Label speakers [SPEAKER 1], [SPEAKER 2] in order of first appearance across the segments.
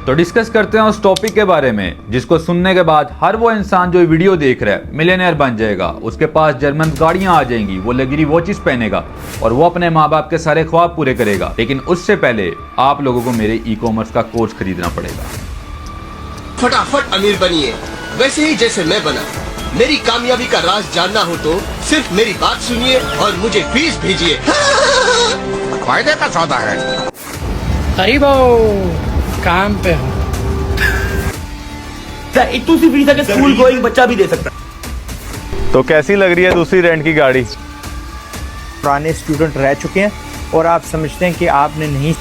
[SPEAKER 1] तो डिस्कस करते हैं उस टॉपिक के बारे में जिसको सुनने के बाद हर वो इंसान जो वीडियो देख रहा है मिलियनेयर बन जाएगा, उसके पास जर्मन गाड़ियां आ जाएंगी, वो लग्जरी वॉचेस पहनेगा और वो अपने माँ बाप के सारे ख्वाब पूरे करेगा। लेकिन उससे पहले आप लोगों को मेरे ई कॉमर्स का कोर्स खरीदना पड़ेगा।
[SPEAKER 2] फटाफट अमीर बनिए वैसे ही जैसे मैं बना। मेरी कामयाबी का राज जानना हो तो सिर्फ मेरी बात सुनिए और मुझे फीस भेजिए।
[SPEAKER 3] फायदे का सौदा है।
[SPEAKER 4] अरे वो काम पे हो।
[SPEAKER 5] इतनी सी फीस है कि स्कूल गोइंग बच्चा भी दे सकता।
[SPEAKER 6] तो कैसी लग रही है दूसरी रेंट की गाड़ी?
[SPEAKER 7] पुराने स्टूडेंट रह चुके हैं और आप समझते हैं कि आपने नहीं।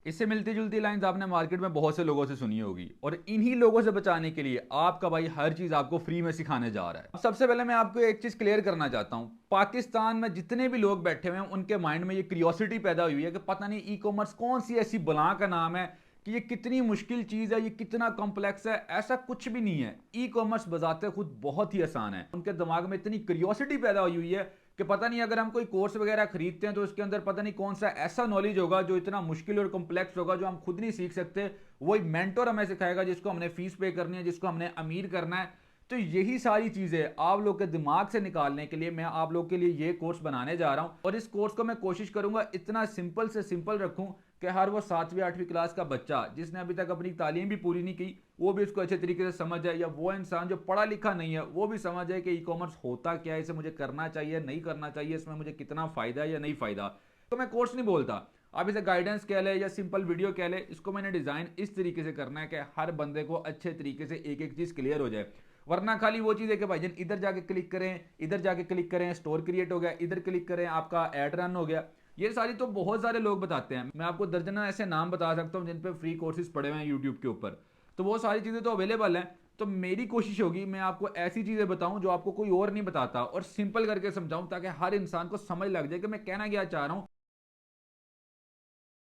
[SPEAKER 1] इससे मिलती जुलती लाइंस आपने मार्केट में बहुत से लोगों से सुनी होगी और इन्हीं लोगों से बचाने के लिए आपका भाई हर चीज आपको फ्री में सिखाने जा रहा है। अब सबसे पहले मैं आपको एक चीज क्लियर करना चाहता हूं। पाकिस्तान में जितने भी लोग बैठे हुए हैं उनके माइंड में ये क्यूरियोसिटी पैदा हुई है कि पता नहीं ई कॉमर्स कौन सी ऐसी बला का नाम है कि ये कितनी मुश्किल चीज है, ये कितना कॉम्प्लेक्स है। ऐसा कुछ भी नहीं है। ई कॉमर्स बजाते खुद बहुत ही आसान है। उनके दिमाग में इतनी क्यूरियोसिटी पैदा हुई है कि पता नहीं अगर हम कोई कोर्स वगैरह खरीदते हैं तो उसके अंदर पता नहीं कौन सा ऐसा नॉलेज होगा जो इतना मुश्किल और कॉम्प्लेक्स होगा जो हम खुद नहीं सीख सकते। वो एक मेंटोर हमें सिखाएगा जिसको हमने फीस पे करनी है, जिसको हमने अमीर करना है। तो यही सारी चीजें आप लोग के दिमाग से निकालने के लिए मैं आप लोग के लिए ये कोर्स बनाने जा रहा हूं और इस कोर्स को मैं कोशिश करूंगा इतना सिंपल से सिंपल रखूं कि हर वो 7वीं 8वीं क्लास का बच्चा जिसने अभी तक अपनी तालीम भी पूरी नहीं की वो भी इसको अच्छे तरीके से समझ जाए, या वो इंसान जो पढ़ा लिखा नहीं है वो भी समझ जाए कि ई कॉमर्स होता क्या है, इसे मुझे करना चाहिए नहीं करना चाहिए, इसमें मुझे कितना फायदा है या नहीं फायदा। तो मैं कोर्स नहीं बोलता, आप इसे गाइडेंस कह ले या सिंपल वीडियो कह ले। इसको मैंने डिजाइन इस तरीके से करना है कि हर बंदे को अच्छे तरीके से एक एक चीज क्लियर हो जाए। वरना खाली वो चीज है कि भाईजान इधर जाके क्लिक करें, इधर जाके क्लिक करें, स्टोर क्रिएट हो गया, इधर क्लिक करें आपका ऐड रन हो गया। ये सारी तो बहुत सारे लोग बताते हैं। मैं आपको दर्जना ऐसे नाम बता सकता हूं जिन पे फ्री कोर्सेज पड़े हुए हैं यूट्यूब के ऊपर। तो वो सारी चीजें तो अवेलेबल हैं। तो मेरी कोशिश होगी मैं आपको ऐसी चीजें बताऊं जो आपको कोई और नहीं बताता और सिंपल करके समझाऊं ताकि हर इंसान को समझ लग जाए कि मैं कहना क्या चाह रहा हूं।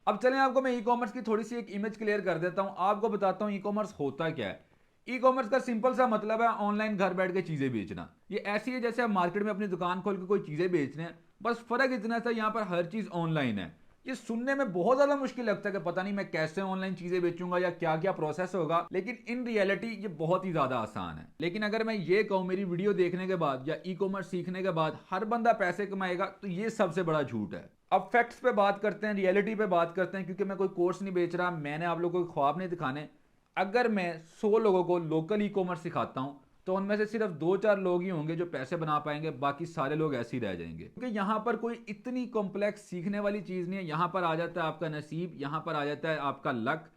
[SPEAKER 1] अब चलें आपको मैं ई कॉमर्स की थोड़ी सी एक इमेज क्लियर कर देता हूं, आपको बताता हूं ई कॉमर्स होता क्या है। ई कॉमर्स का सिंपल सा मतलब है ऑनलाइन घर बैठ के चीजें बेचना। ये ऐसी है जैसे आप मार्केट में अपनी दुकान खोल के कोई चीजें बेच रहे हैं, बस फर्क इतना सा यहाँ पर हर चीज ऑनलाइन है। ये सुनने में बहुत ज्यादा मुश्किल लगता है कि पता नहीं मैं कैसे ऑनलाइन चीजें बेचूंगा या क्या क्या प्रोसेस होगा, लेकिन इन रियलिटी ये बहुत ही ज्यादा आसान है। लेकिन अगर मैं ये कहूं मेरी वीडियो देखने के बाद या ई कॉमर्स सीखने के बाद हर बंदा पैसे कमाएगा, तो ये सबसे बड़ा झूठ है। अब फैक्ट्स पे बात करते हैं, रियलिटी पे बात करते हैं, क्योंकि मैं कोई कोर्स नहीं बेच रहा, मैंने आप लोगों को ख्वाब नहीं दिखाने। अगर मैं 100 लोगों को लोकल ई कॉमर्स सिखाता हूं तो उनमें से सिर्फ 2-4 लोग ही होंगे जो पैसे बना पाएंगे, बाकी सारे लोग ऐसे ही रह जाएंगे। क्योंकि यहां पर कोई इतनी कॉम्प्लेक्स सीखने वाली चीज नहीं है। यहां पर आ जाता है आपका नसीब, यहां पर आ जाता है आपका लक।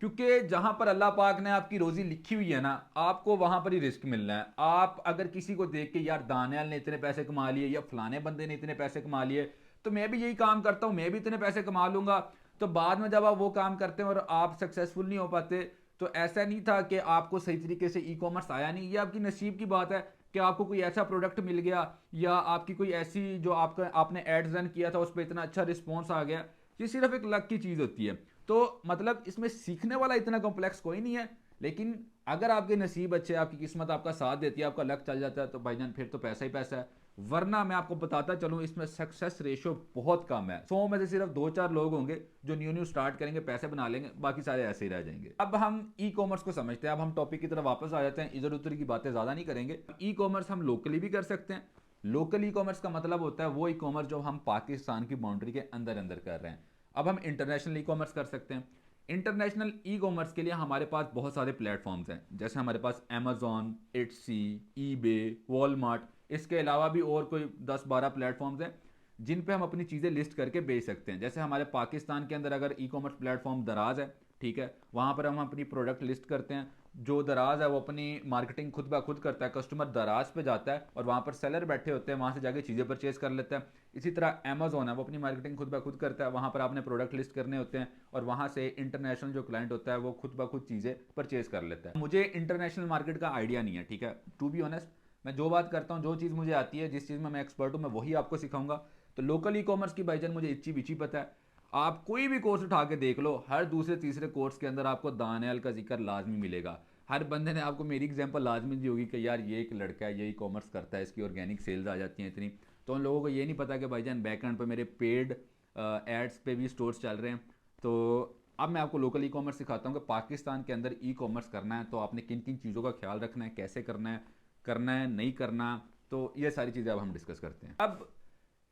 [SPEAKER 1] क्योंकि जहां पर अल्लाह पाक ने आपकी रोजी लिखी हुई है ना, आपको वहां पर ही रिस्क मिलना है। आप अगर किसी को देख के यार दानियाल ने इतने पैसे कमा लिए या फलाने बंदे ने इतने पैसे कमा लिए तो मैं भी यही काम करता हूं, मैं भी इतने पैसे कमा लूंगा, तो बाद में जब आप वो काम करते हैं और आप सक्सेसफुल नहीं हो पाते, तो ऐसा नहीं था कि आपको सही तरीके से ई कॉमर्स आया नहीं। ये आपकी नसीब की बात है कि आपको कोई ऐसा प्रोडक्ट मिल गया या आपकी कोई ऐसी जो आपने एड्स रन किया था उस पर इतना अच्छा रिस्पॉन्स आ गया। ये सिर्फ एक लक की चीज होती है। तो मतलब इसमें सीखने वाला इतना कॉम्प्लेक्स कोई नहीं है। लेकिन अगर आपके नसीब अच्छे, आपकी किस्मत आपका साथ देती है, आपका लक चल जाता है, तो भाईजान फिर तो पैसा ही पैसा है। वरना मैं आपको बताता चलूं इसमें सक्सेस रेशियो बहुत कम है। 100 में से सिर्फ 2-4 लोग होंगे जो न्यू स्टार्ट करेंगे, पैसे बना लेंगे, बाकी सारे ऐसे ही रह जाएंगे। अब हम ई कॉमर्स को समझते हैं। अब हम टॉपिक की तरफ वापस आ जाते हैं, इधर उधर की बातें ज्यादा नहीं करेंगे। ई कॉमर्स हम लोकली भी कर सकते हैं। लोकल ई कॉमर्स का मतलब होता है वो ई कॉमर्स जो हम पाकिस्तान की बाउंड्री के अंदर अंदर कर रहे हैं। अब हम इंटरनेशनल ई कॉमर्स कर सकते हैं। इंटरनेशनल ई कॉमर्स के लिए हमारे पास बहुत सारे प्लेटफॉर्म्स हैं, जैसे हमारे पास अमेजॉन, इट्सी, ईबे, वॉलमार्ट। इसके अलावा भी और कोई 10-12 प्लेटफॉर्म्स हैं जिन पे हम अपनी चीज़ें लिस्ट करके बेच सकते हैं। जैसे हमारे पाकिस्तान के अंदर अगर ई कॉमर्स प्लेटफॉर्म दराज है, ठीक है, वहाँ पर हम अपनी प्रोडक्ट लिस्ट करते हैं। जो दराज है वो अपनी मार्केटिंग खुद ब खुद करता है। कस्टमर दराज पे जाता है और वहाँ पर सेलर बैठे होते हैं, वहाँ से जाके चीज़ें परचेज कर लेता है। इसी तरह अमेजोन है, वो अपनी मार्केटिंग खुद ब खुद करता है। वहाँ पर आपने प्रोडक्ट लिस्ट करने होते हैं और वहाँ से इंटरनेशनल जो क्लाइंट होता है वो खुद ब खुद चीज़ें परचेज कर लेता है। मुझे इंटरनेशनल मार्केट का आइडिया नहीं है, ठीक है, टू बी ऑनेस्ट। मैं जो बात करता हूँ, जो चीज़ मुझे आती है, जिस चीज़ में मैं एक्सपर्ट हूँ, मैं वही आपको सिखाऊंगा। तो लोकल ई कॉमर्स की भाईजान मुझे इच्ची बिची पता है। आप कोई भी कोर्स उठा के देख लो, हर दूसरे तीसरे कोर्स के अंदर आपको दानियाल का जिक्र लाजमी मिलेगा। हर बंदे ने आपको मेरी एग्जांपल लाजमी दी होगी कि यार ये एक लड़का है, ये ई कॉमर्स करता है, इसकी ऑर्गेनिक सेल्स आ जाती हैं इतनी। तो उन लोगों को ये नहीं पता कि भाईजान बैक एंड पर मेरे पेड एड्स पे भी स्टोर्स चल रहे हैं। तो अब मैं आपको लोकल ई कॉमर्स सिखाता हूँ कि पाकिस्तान के अंदर ई कॉमर्स करना है तो आपने किन किन चीज़ों का ख्याल रखना है, कैसे करना है नहीं करना। तो ये सारी चीज़ें अब हम डिस्कस करते हैं। अब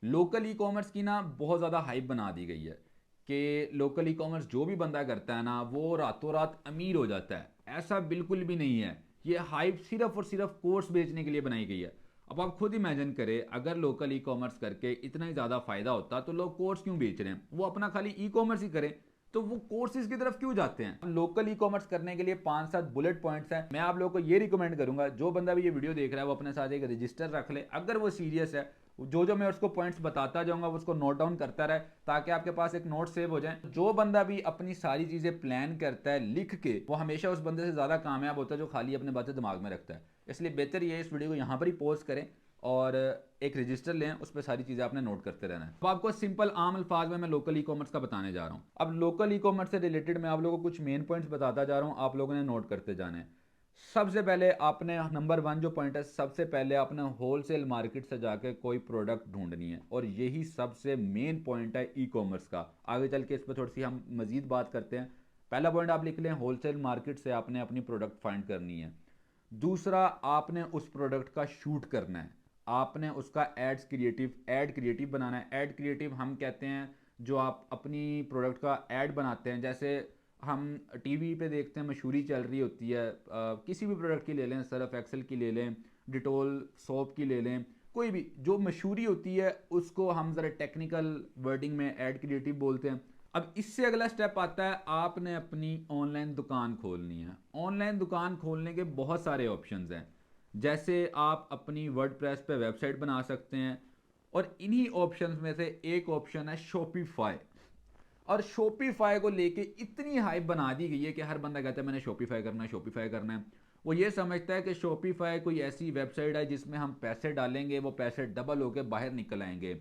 [SPEAKER 1] लोकल ई कॉमर्स की ना बहुत ज़्यादा हाइप बना दी गई है कि लोकल ई कॉमर्स जो भी बंदा करता है ना वो रातों रात अमीर हो जाता है। ऐसा बिल्कुल भी नहीं है। ये हाइप सिर्फ और सिर्फ कोर्स बेचने के लिए बनाई गई है। अब आप खुद इमेजिन करें, अगर लोकल ई कॉमर्स करके इतना ही ज़्यादा फायदा होता तो लोग कोर्स क्यों बेच रहे हैं? वो अपना खाली ई कॉमर्स ही करें, तो वो कोर्सेज की तरफ क्यों जाते हैं? लोकल ई कॉमर्स करने के लिए 5-7 बुलेट पॉइंट्स हैं। मैं आप लोगों को ये रिकमेंड करूंगा, जो बंदा भी ये वीडियो देख रहा है वो अपने साथ एक रजिस्टर रख ले। अगर वो सीरियस है, जो जो मैं उसको पॉइंट्स बताता जाऊंगा वो उसको नोट डाउन करता रहे ताकि आपके पास एक नोट सेव हो जाए। जो बंदा भी अपनी सारी चीज़ें प्लान करता है लिख के, वो हमेशा उस बंदे से ज़्यादा कामयाब होता है जो खाली अपने बातें दिमाग में रखता है। इसलिए बेहतर ये इस वीडियो को यहाँ पर ही पॉज करें और एक रजिस्टर लें, उस पर सारी चीज़ें आपने नोट करते रहना है। अब आपको सिंपल आम अल्फाज में मैं लोकल ई कॉमर्स का बताने जा रहा हूँ। अब लोकल ई कॉमर्स से रिलेटेड मैं आप लोगों को कुछ मेन पॉइंट्स बताता जा रहा हूँ, आप लोगों ने नोट करते जाने हैं। सबसे पहले आपने नंबर 1 जो पॉइंट है, सबसे पहले आपने होलसेल मार्केट से जाके कोई प्रोडक्ट ढूंढनी है और यही सबसे मेन पॉइंट है ई कॉमर्स का। आगे चल के इस पर थोड़ी सी हम मजीद बात करते हैं। पहला पॉइंट आप लिख लें, होलसेल मार्केट से आपने अपनी प्रोडक्ट फाइंड करनी है। दूसरा, आपने उस प्रोडक्ट का शूट करना है, आपने उसका एड क्रिएटिव बनाना है। एड क्रिएटिव हम कहते हैं जो आप अपनी प्रोडक्ट का ऐड बनाते हैं। जैसे हम टीवी पे देखते हैं मशहूरी चल रही होती है, किसी भी प्रोडक्ट की ले लें, सर्फ एक्सेल की ले लें, डिटोल सोप की ले लें, कोई भी जो मशहूरी होती है उसको हम ज़रा टेक्निकल वर्डिंग में ऐड क्रिएटिव बोलते हैं। अब इससे अगला स्टेप आता है, आपने अपनी ऑनलाइन दुकान खोलनी है। ऑनलाइन दुकान खोलने के बहुत सारे ऑप्शंस हैं। जैसे आप अपनी वर्डप्रेस पे वेबसाइट बना सकते हैं और इन्हीं ऑप्शंस में से एक ऑप्शन है शॉपिफाई। और शॉपिफाई को लेके इतनी हाइप बना दी गई है कि हर बंदा कहता है मैंने शॉपिफाई करना है। वो ये समझता है कि शॉपिफाई कोई ऐसी वेबसाइट है जिसमें हम पैसे डालेंगे, वो पैसे डबल होके बाहर निकल आएंगे।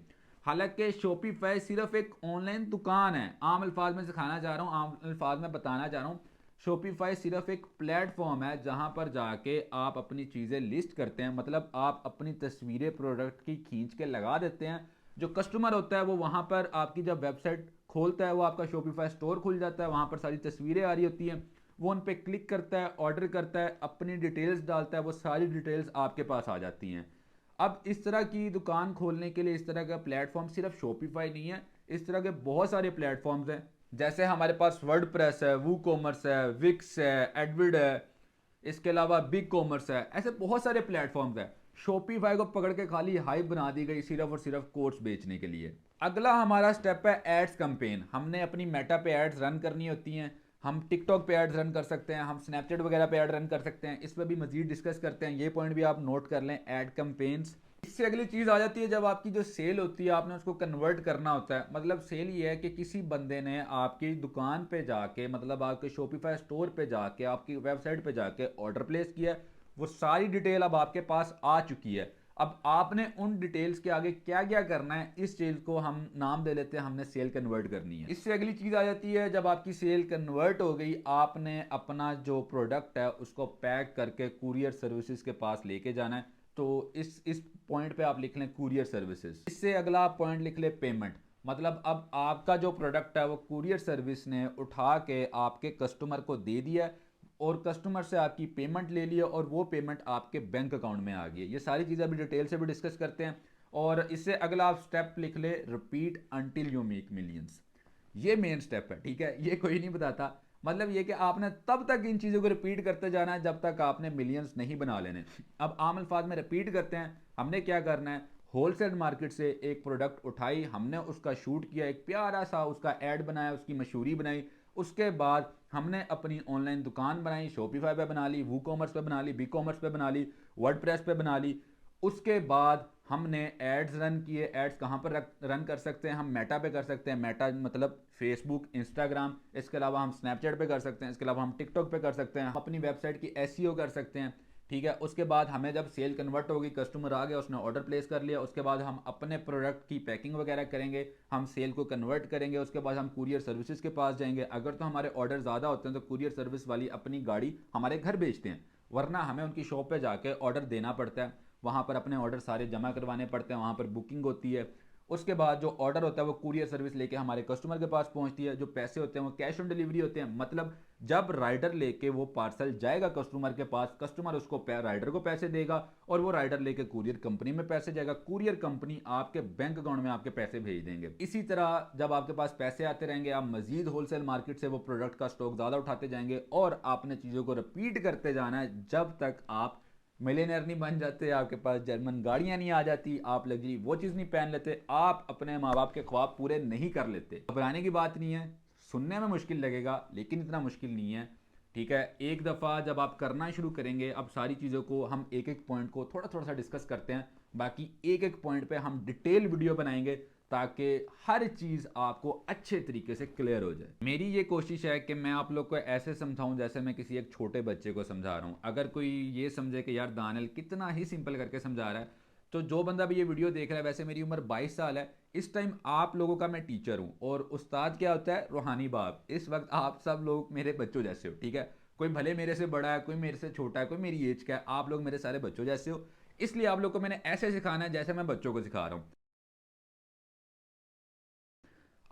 [SPEAKER 1] हालांकि शॉपिफाई सिर्फ एक ऑनलाइन दुकान है। आम अल्फाज में सिखाना चाह रहा हूँ, आम अल्फाज में बताना चाह रहा हूँ, शॉपिफाई सिर्फ एक प्लेटफॉर्म है जहां पर जाके आप अपनी चीज़ें लिस्ट करते हैं। मतलब आप अपनी तस्वीरें प्रोडक्ट की खींच के लगा देते हैं। जो कस्टमर होता है वो वहां पर आपकी जब वेबसाइट खोलता है, वो आपका शॉपिफाई स्टोर खुल जाता है, वहां पर सारी तस्वीरें आ रही होती हैं, वो उन पर क्लिक करता है, ऑर्डर करता है, अपनी डिटेल्स डालता है, वो सारी डिटेल्स आपके पास आ जाती हैं। अब इस तरह की दुकान खोलने के लिए इस तरह का प्लेटफॉर्म सिर्फ शॉपिफाई नहीं है, इस तरह के बहुत सारे प्लेटफॉर्म्स हैं। जैसे हमारे पास वर्डप्रेस है, वू कॉमर्स है, विक्स है, एडविड है, इसके अलावा बिग कॉमर्स है, ऐसे बहुत सारे प्लेटफॉर्म्स हैं। शॉपिफाई को पकड़ के खाली हाइप बना दी गई सिर्फ और सिर्फ कोर्स बेचने के लिए। अगला हमारा स्टेप है एड्स कैंपेन। हमने अपनी मेटा पे एड्स रन करनी होती हैं, हम टिकटॉक पे एड्स रन कर सकते हैं, हम स्नैपचैट वगैरह पे एड रन कर सकते हैं। इस पर भी मजीद डिस्कस करते हैं, ये पॉइंट भी आप नोट कर लें, एड कैंपेन्स। इससे अगली चीज़ आ जाती है जब आपकी जो सेल होती है आपने उसको कन्वर्ट करना होता है। मतलब सेल ये है कि किसी बंदे ने आपकी दुकान पे जाके, मतलब आपके शॉपिफाई स्टोर पे जाके, आपकी वेबसाइट पे जाके ऑर्डर प्लेस किया, वो सारी डिटेल अब आपके पास आ चुकी है। अब आपने उन डिटेल्स के आगे क्या क्या करना है, इस चीज़ को हम नाम दे लेते हैं, हमने सेल कन्वर्ट करनी है। इससे अगली चीज़ आ जाती है जब आपकी सेल कन्वर्ट हो गई, आपने अपना जो प्रोडक्ट है उसको पैक करके कुरियर सर्विसेज के पास लेके जाना है। तो इस पॉइंट पे आप लिख लें कुरियर सर्विसेज। इससे अगला आप पॉइंट लिख लें पेमेंट। मतलब अब आपका जो प्रोडक्ट है वो कुरियर सर्विस ने उठा के आपके कस्टमर को दे दिया और कस्टमर से आपकी पेमेंट ले लिया और वो पेमेंट आपके बैंक अकाउंट में आ गई। ये सारी चीज़ें अभी डिटेल से भी डिस्कस करते हैं। और इससे अगला आप स्टेप लिख ले repeat until you make millions. ये मेन स्टेप है, ठीक है, ये कोई नहीं बताता। मतलब ये कि आपने तब तक इन चीज़ों को रिपीट करते जाना है जब तक आपने मिलियंस नहीं बना लेने। अब आम अल्फाज में रिपीट करते हैं, हमने क्या करना है, होलसेल मार्केट से एक प्रोडक्ट उठाई, हमने उसका शूट किया, एक प्यारा सा उसका ऐड बनाया, उसकी मशहूरी बनाई। उसके बाद हमने अपनी ऑनलाइन दुकान बनाई, शॉपिफाई पे बना ली, वू कॉमर्स पे बना ली, बिग कॉमर्स पे बना ली, वर्डप्रेस पे बना ली। उसके बाद हमने एड्स रन किए। एड्स कहाँ पर रन कर सकते हैं? हम मेटा पे कर सकते हैं। मेटा मतलब फेसबुक, इंस्टाग्राम। इसके अलावा हम स्नैपचैट पे कर सकते हैं। इसके अलावा हम टिकटॉक पे कर सकते हैं। अपनी वेबसाइट की एसईओ कर सकते हैं, ठीक है। उसके बाद हमें जब सेल कन्वर्ट होगी, कस्टमर आ गया, उसने ऑर्डर प्लेस कर लिया, उसके बाद हम अपने प्रोडक्ट की पैकिंग वगैरह करेंगे, हम सेल को कन्वर्ट करेंगे। उसके बाद हम कुरियर सर्विसेज के पास जाएंगे। अगर तो हमारे ऑर्डर ज़्यादा होते हैं तो कुरियर सर्विस वाली अपनी गाड़ी हमारे घर भेजते हैं, वरना हमें उनकी शॉप पे जाके ऑर्डर देना पड़ता है। वहाँ पर अपने ऑर्डर सारे जमा करवाने पड़ते हैं, वहाँ पर बुकिंग होती है। उसके बाद जो ऑर्डर होता है वो कुरियर सर्विस लेके हमारे कस्टमर के पास पहुंचती है, जो पैसे होते हैं वो कैश ऑन डिलीवरी होते हैं। मतलब जब राइडर लेके वो पार्सल जाएगा कस्टमर के पास, कस्टमर उसको राइडर को पैसे देगा और वो राइडर लेके कुरियर कंपनी में पैसे जाएगा, कुरियर कंपनी आपके बैंक अकाउंट में आपके पैसे भेज देंगे। इसी तरह जब आपके पास पैसे आते रहेंगे, आप मजीद होलसेल मार्केट से वो प्रोडक्ट का स्टॉक ज़्यादा उठाते जाएंगे और आपने चीज़ों को रिपीट करते जाना है जब तक आप मिलियनर नहीं बन जाते, आपके पास जर्मन गाड़ियां नहीं आ जाती, आप लग्जरी वो चीज़ नहीं पहन लेते, आप अपने माँ बाप के ख्वाब पूरे नहीं कर लेते। घबराने की बात नहीं है, सुनने में मुश्किल लगेगा लेकिन इतना मुश्किल नहीं है, ठीक है। एक दफ़ा जब आप करना शुरू करेंगे, अब सारी चीज़ों को हम एक एक पॉइंट को थोड़ा थोड़ा सा डिस्कस करते हैं, बाकी एक एक पॉइंट पे हम डिटेल वीडियो बनाएंगे ताकि हर चीज़ आपको अच्छे तरीके से क्लियर हो जाए। मेरी ये कोशिश है कि मैं आप लोग को ऐसे समझाऊं जैसे मैं किसी एक छोटे बच्चे को समझा रहा हूं। अगर कोई ये समझे कि यार दानियल कितना ही सिंपल करके समझा रहा है, तो जो बंदा भी ये वीडियो देख रहा है, वैसे मेरी उम्र 22 साल है, इस टाइम आप लोगों का मैं टीचर हूँ और उस्ताद क्या होता है, रूहानी बाप। इस वक्त आप सब लोग मेरे बच्चों जैसे हो, ठीक है। कोई भले मेरे से बड़ा है, कोई मेरे से छोटा है, कोई मेरी एज का है, आप लोग मेरे सारे बच्चों जैसे हो। इसलिए आप लोग को मैंने ऐसे सिखाना है जैसे मैं बच्चों को सिखा रहा हूँ।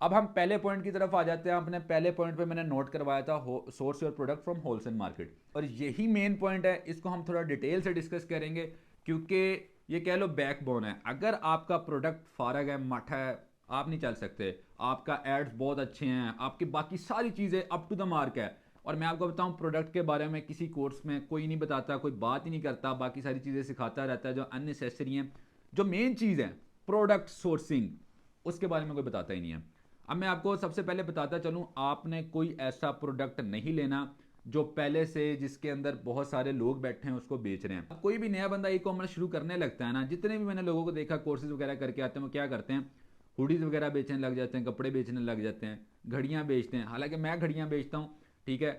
[SPEAKER 1] अब हम पहले पॉइंट की तरफ आ जाते हैं। अपने पहले पॉइंट पे मैंने नोट करवाया था source your product from wholesale market, और यही मेन पॉइंट है। इसको हम थोड़ा डिटेल से डिस्कस करेंगे क्योंकि ये कह लो बैकबोन है। अगर आपका प्रोडक्ट फारग है, मठ है, आप नहीं चल सकते, आपका एड्स बहुत अच्छे हैं, आपकी बाकी सारी चीज़ें अप टू द मार्क है, और मैं आपको बताऊं प्रोडक्ट के बारे में किसी कोर्स में कोई नहीं बताता, कोई बात ही नहीं करता, बाकी सारी चीज़ें सिखाता रहता है जो अननेसेसरी हैं। जो मेन चीज़ है प्रोडक्ट सोर्सिंग, उसके बारे में कोई बताता ही नहीं है। अब मैं आपको सबसे पहले बताता चलूं, आपने कोई ऐसा प्रोडक्ट नहीं लेना जो पहले से जिसके अंदर बहुत सारे लोग बैठे हैं उसको बेच रहे हैं। कोई भी नया बंदा ई कॉमर्स शुरू करने लगता है ना, जितने भी मैंने लोगों को देखा कोर्सेज वगैरह करके आते हैं, वो क्या करते हैं, हुडीज वगैरह बेचने लग जाते हैं, कपड़े बेचने लग जाते हैं, घड़ियां बेचते हैं। हालांकि मैं घड़ियां बेचता हूँ, ठीक है।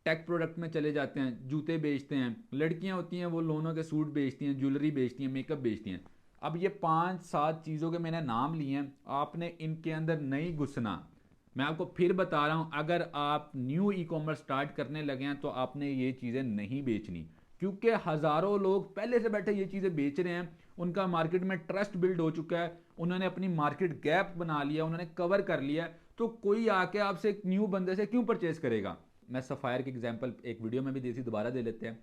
[SPEAKER 1] टेक प्रोडक्ट में चले जाते हैं, जूते बेचते हैं, लड़कियां होती हैं वो लोनों के सूट बेचती हैं, ज्वेलरी बेचती हैं, मेकअप बेचती हैं। अब ये 5-7 चीज़ों के मैंने नाम लिए हैं, आपने इनके अंदर नहीं घुसना। मैं आपको फिर बता रहा हूं, अगर आप न्यू ई कॉमर्स स्टार्ट करने लगे हैं तो आपने ये चीज़ें नहीं बेचनी, क्योंकि हज़ारों लोग पहले से बैठे ये चीज़ें बेच रहे हैं, उनका मार्केट में ट्रस्ट बिल्ड हो चुका है, उन्होंने अपनी मार्केट गैप बना लिया, उन्होंने कवर कर लिया, तो कोई आके आपसे एक न्यू बंदे से क्यों परचेज करेगा। मैं सफ़ायर की एग्जाम्पल एक वीडियो में भी दी थी, दोबारा दे लेते हैं।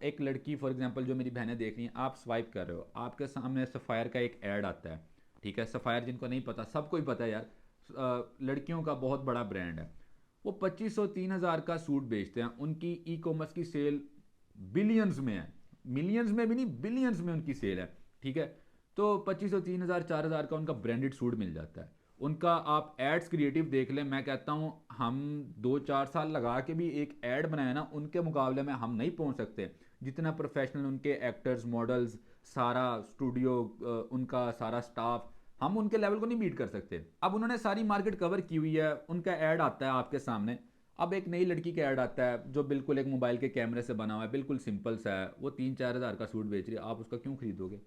[SPEAKER 1] एक लड़की फॉर एग्जांपल जो मेरी बहनें देख रही हैं, आप स्वाइप कर रहे हो, आपके सामने सफ़ायर का एक ऐड आता है, ठीक है। सफ़ायर जिनको नहीं पता, सबको ही पता है यार, लड़कियों का बहुत बड़ा ब्रांड है। वो 2500-3000 का सूट बेचते हैं, उनकी ई कॉमर्स की सेल बिलियंस में है, मिलियंस में भी नहीं, बिलियंस में उनकी सेल है, ठीक है। तो 2500-3000-4000 का उनका ब्रांडेड सूट मिल जाता है। उनका आप एड्स क्रिएटिव देख लें, मैं कहता हूं हम 2-4 साल लगा के भी एक ऐड बनाए ना, उनके मुकाबले में हम नहीं पहुंच सकते। जितना प्रोफेशनल उनके एक्टर्स, मॉडल्स, सारा स्टूडियो, उनका सारा स्टाफ, हम उनके लेवल को नहीं बीट कर सकते। अब उन्होंने सारी मार्केट कवर की हुई है, उनका ऐड आता है आपके सामने। अब एक नई लड़की का ऐड आता है जो बिल्कुल एक मोबाइल के कैमरे से बना हुआ है, बिल्कुल सिंपल सा है, वो 3-4 हज़ार का सूट बेच रही है, आप उसका क्यों खरीदोगे।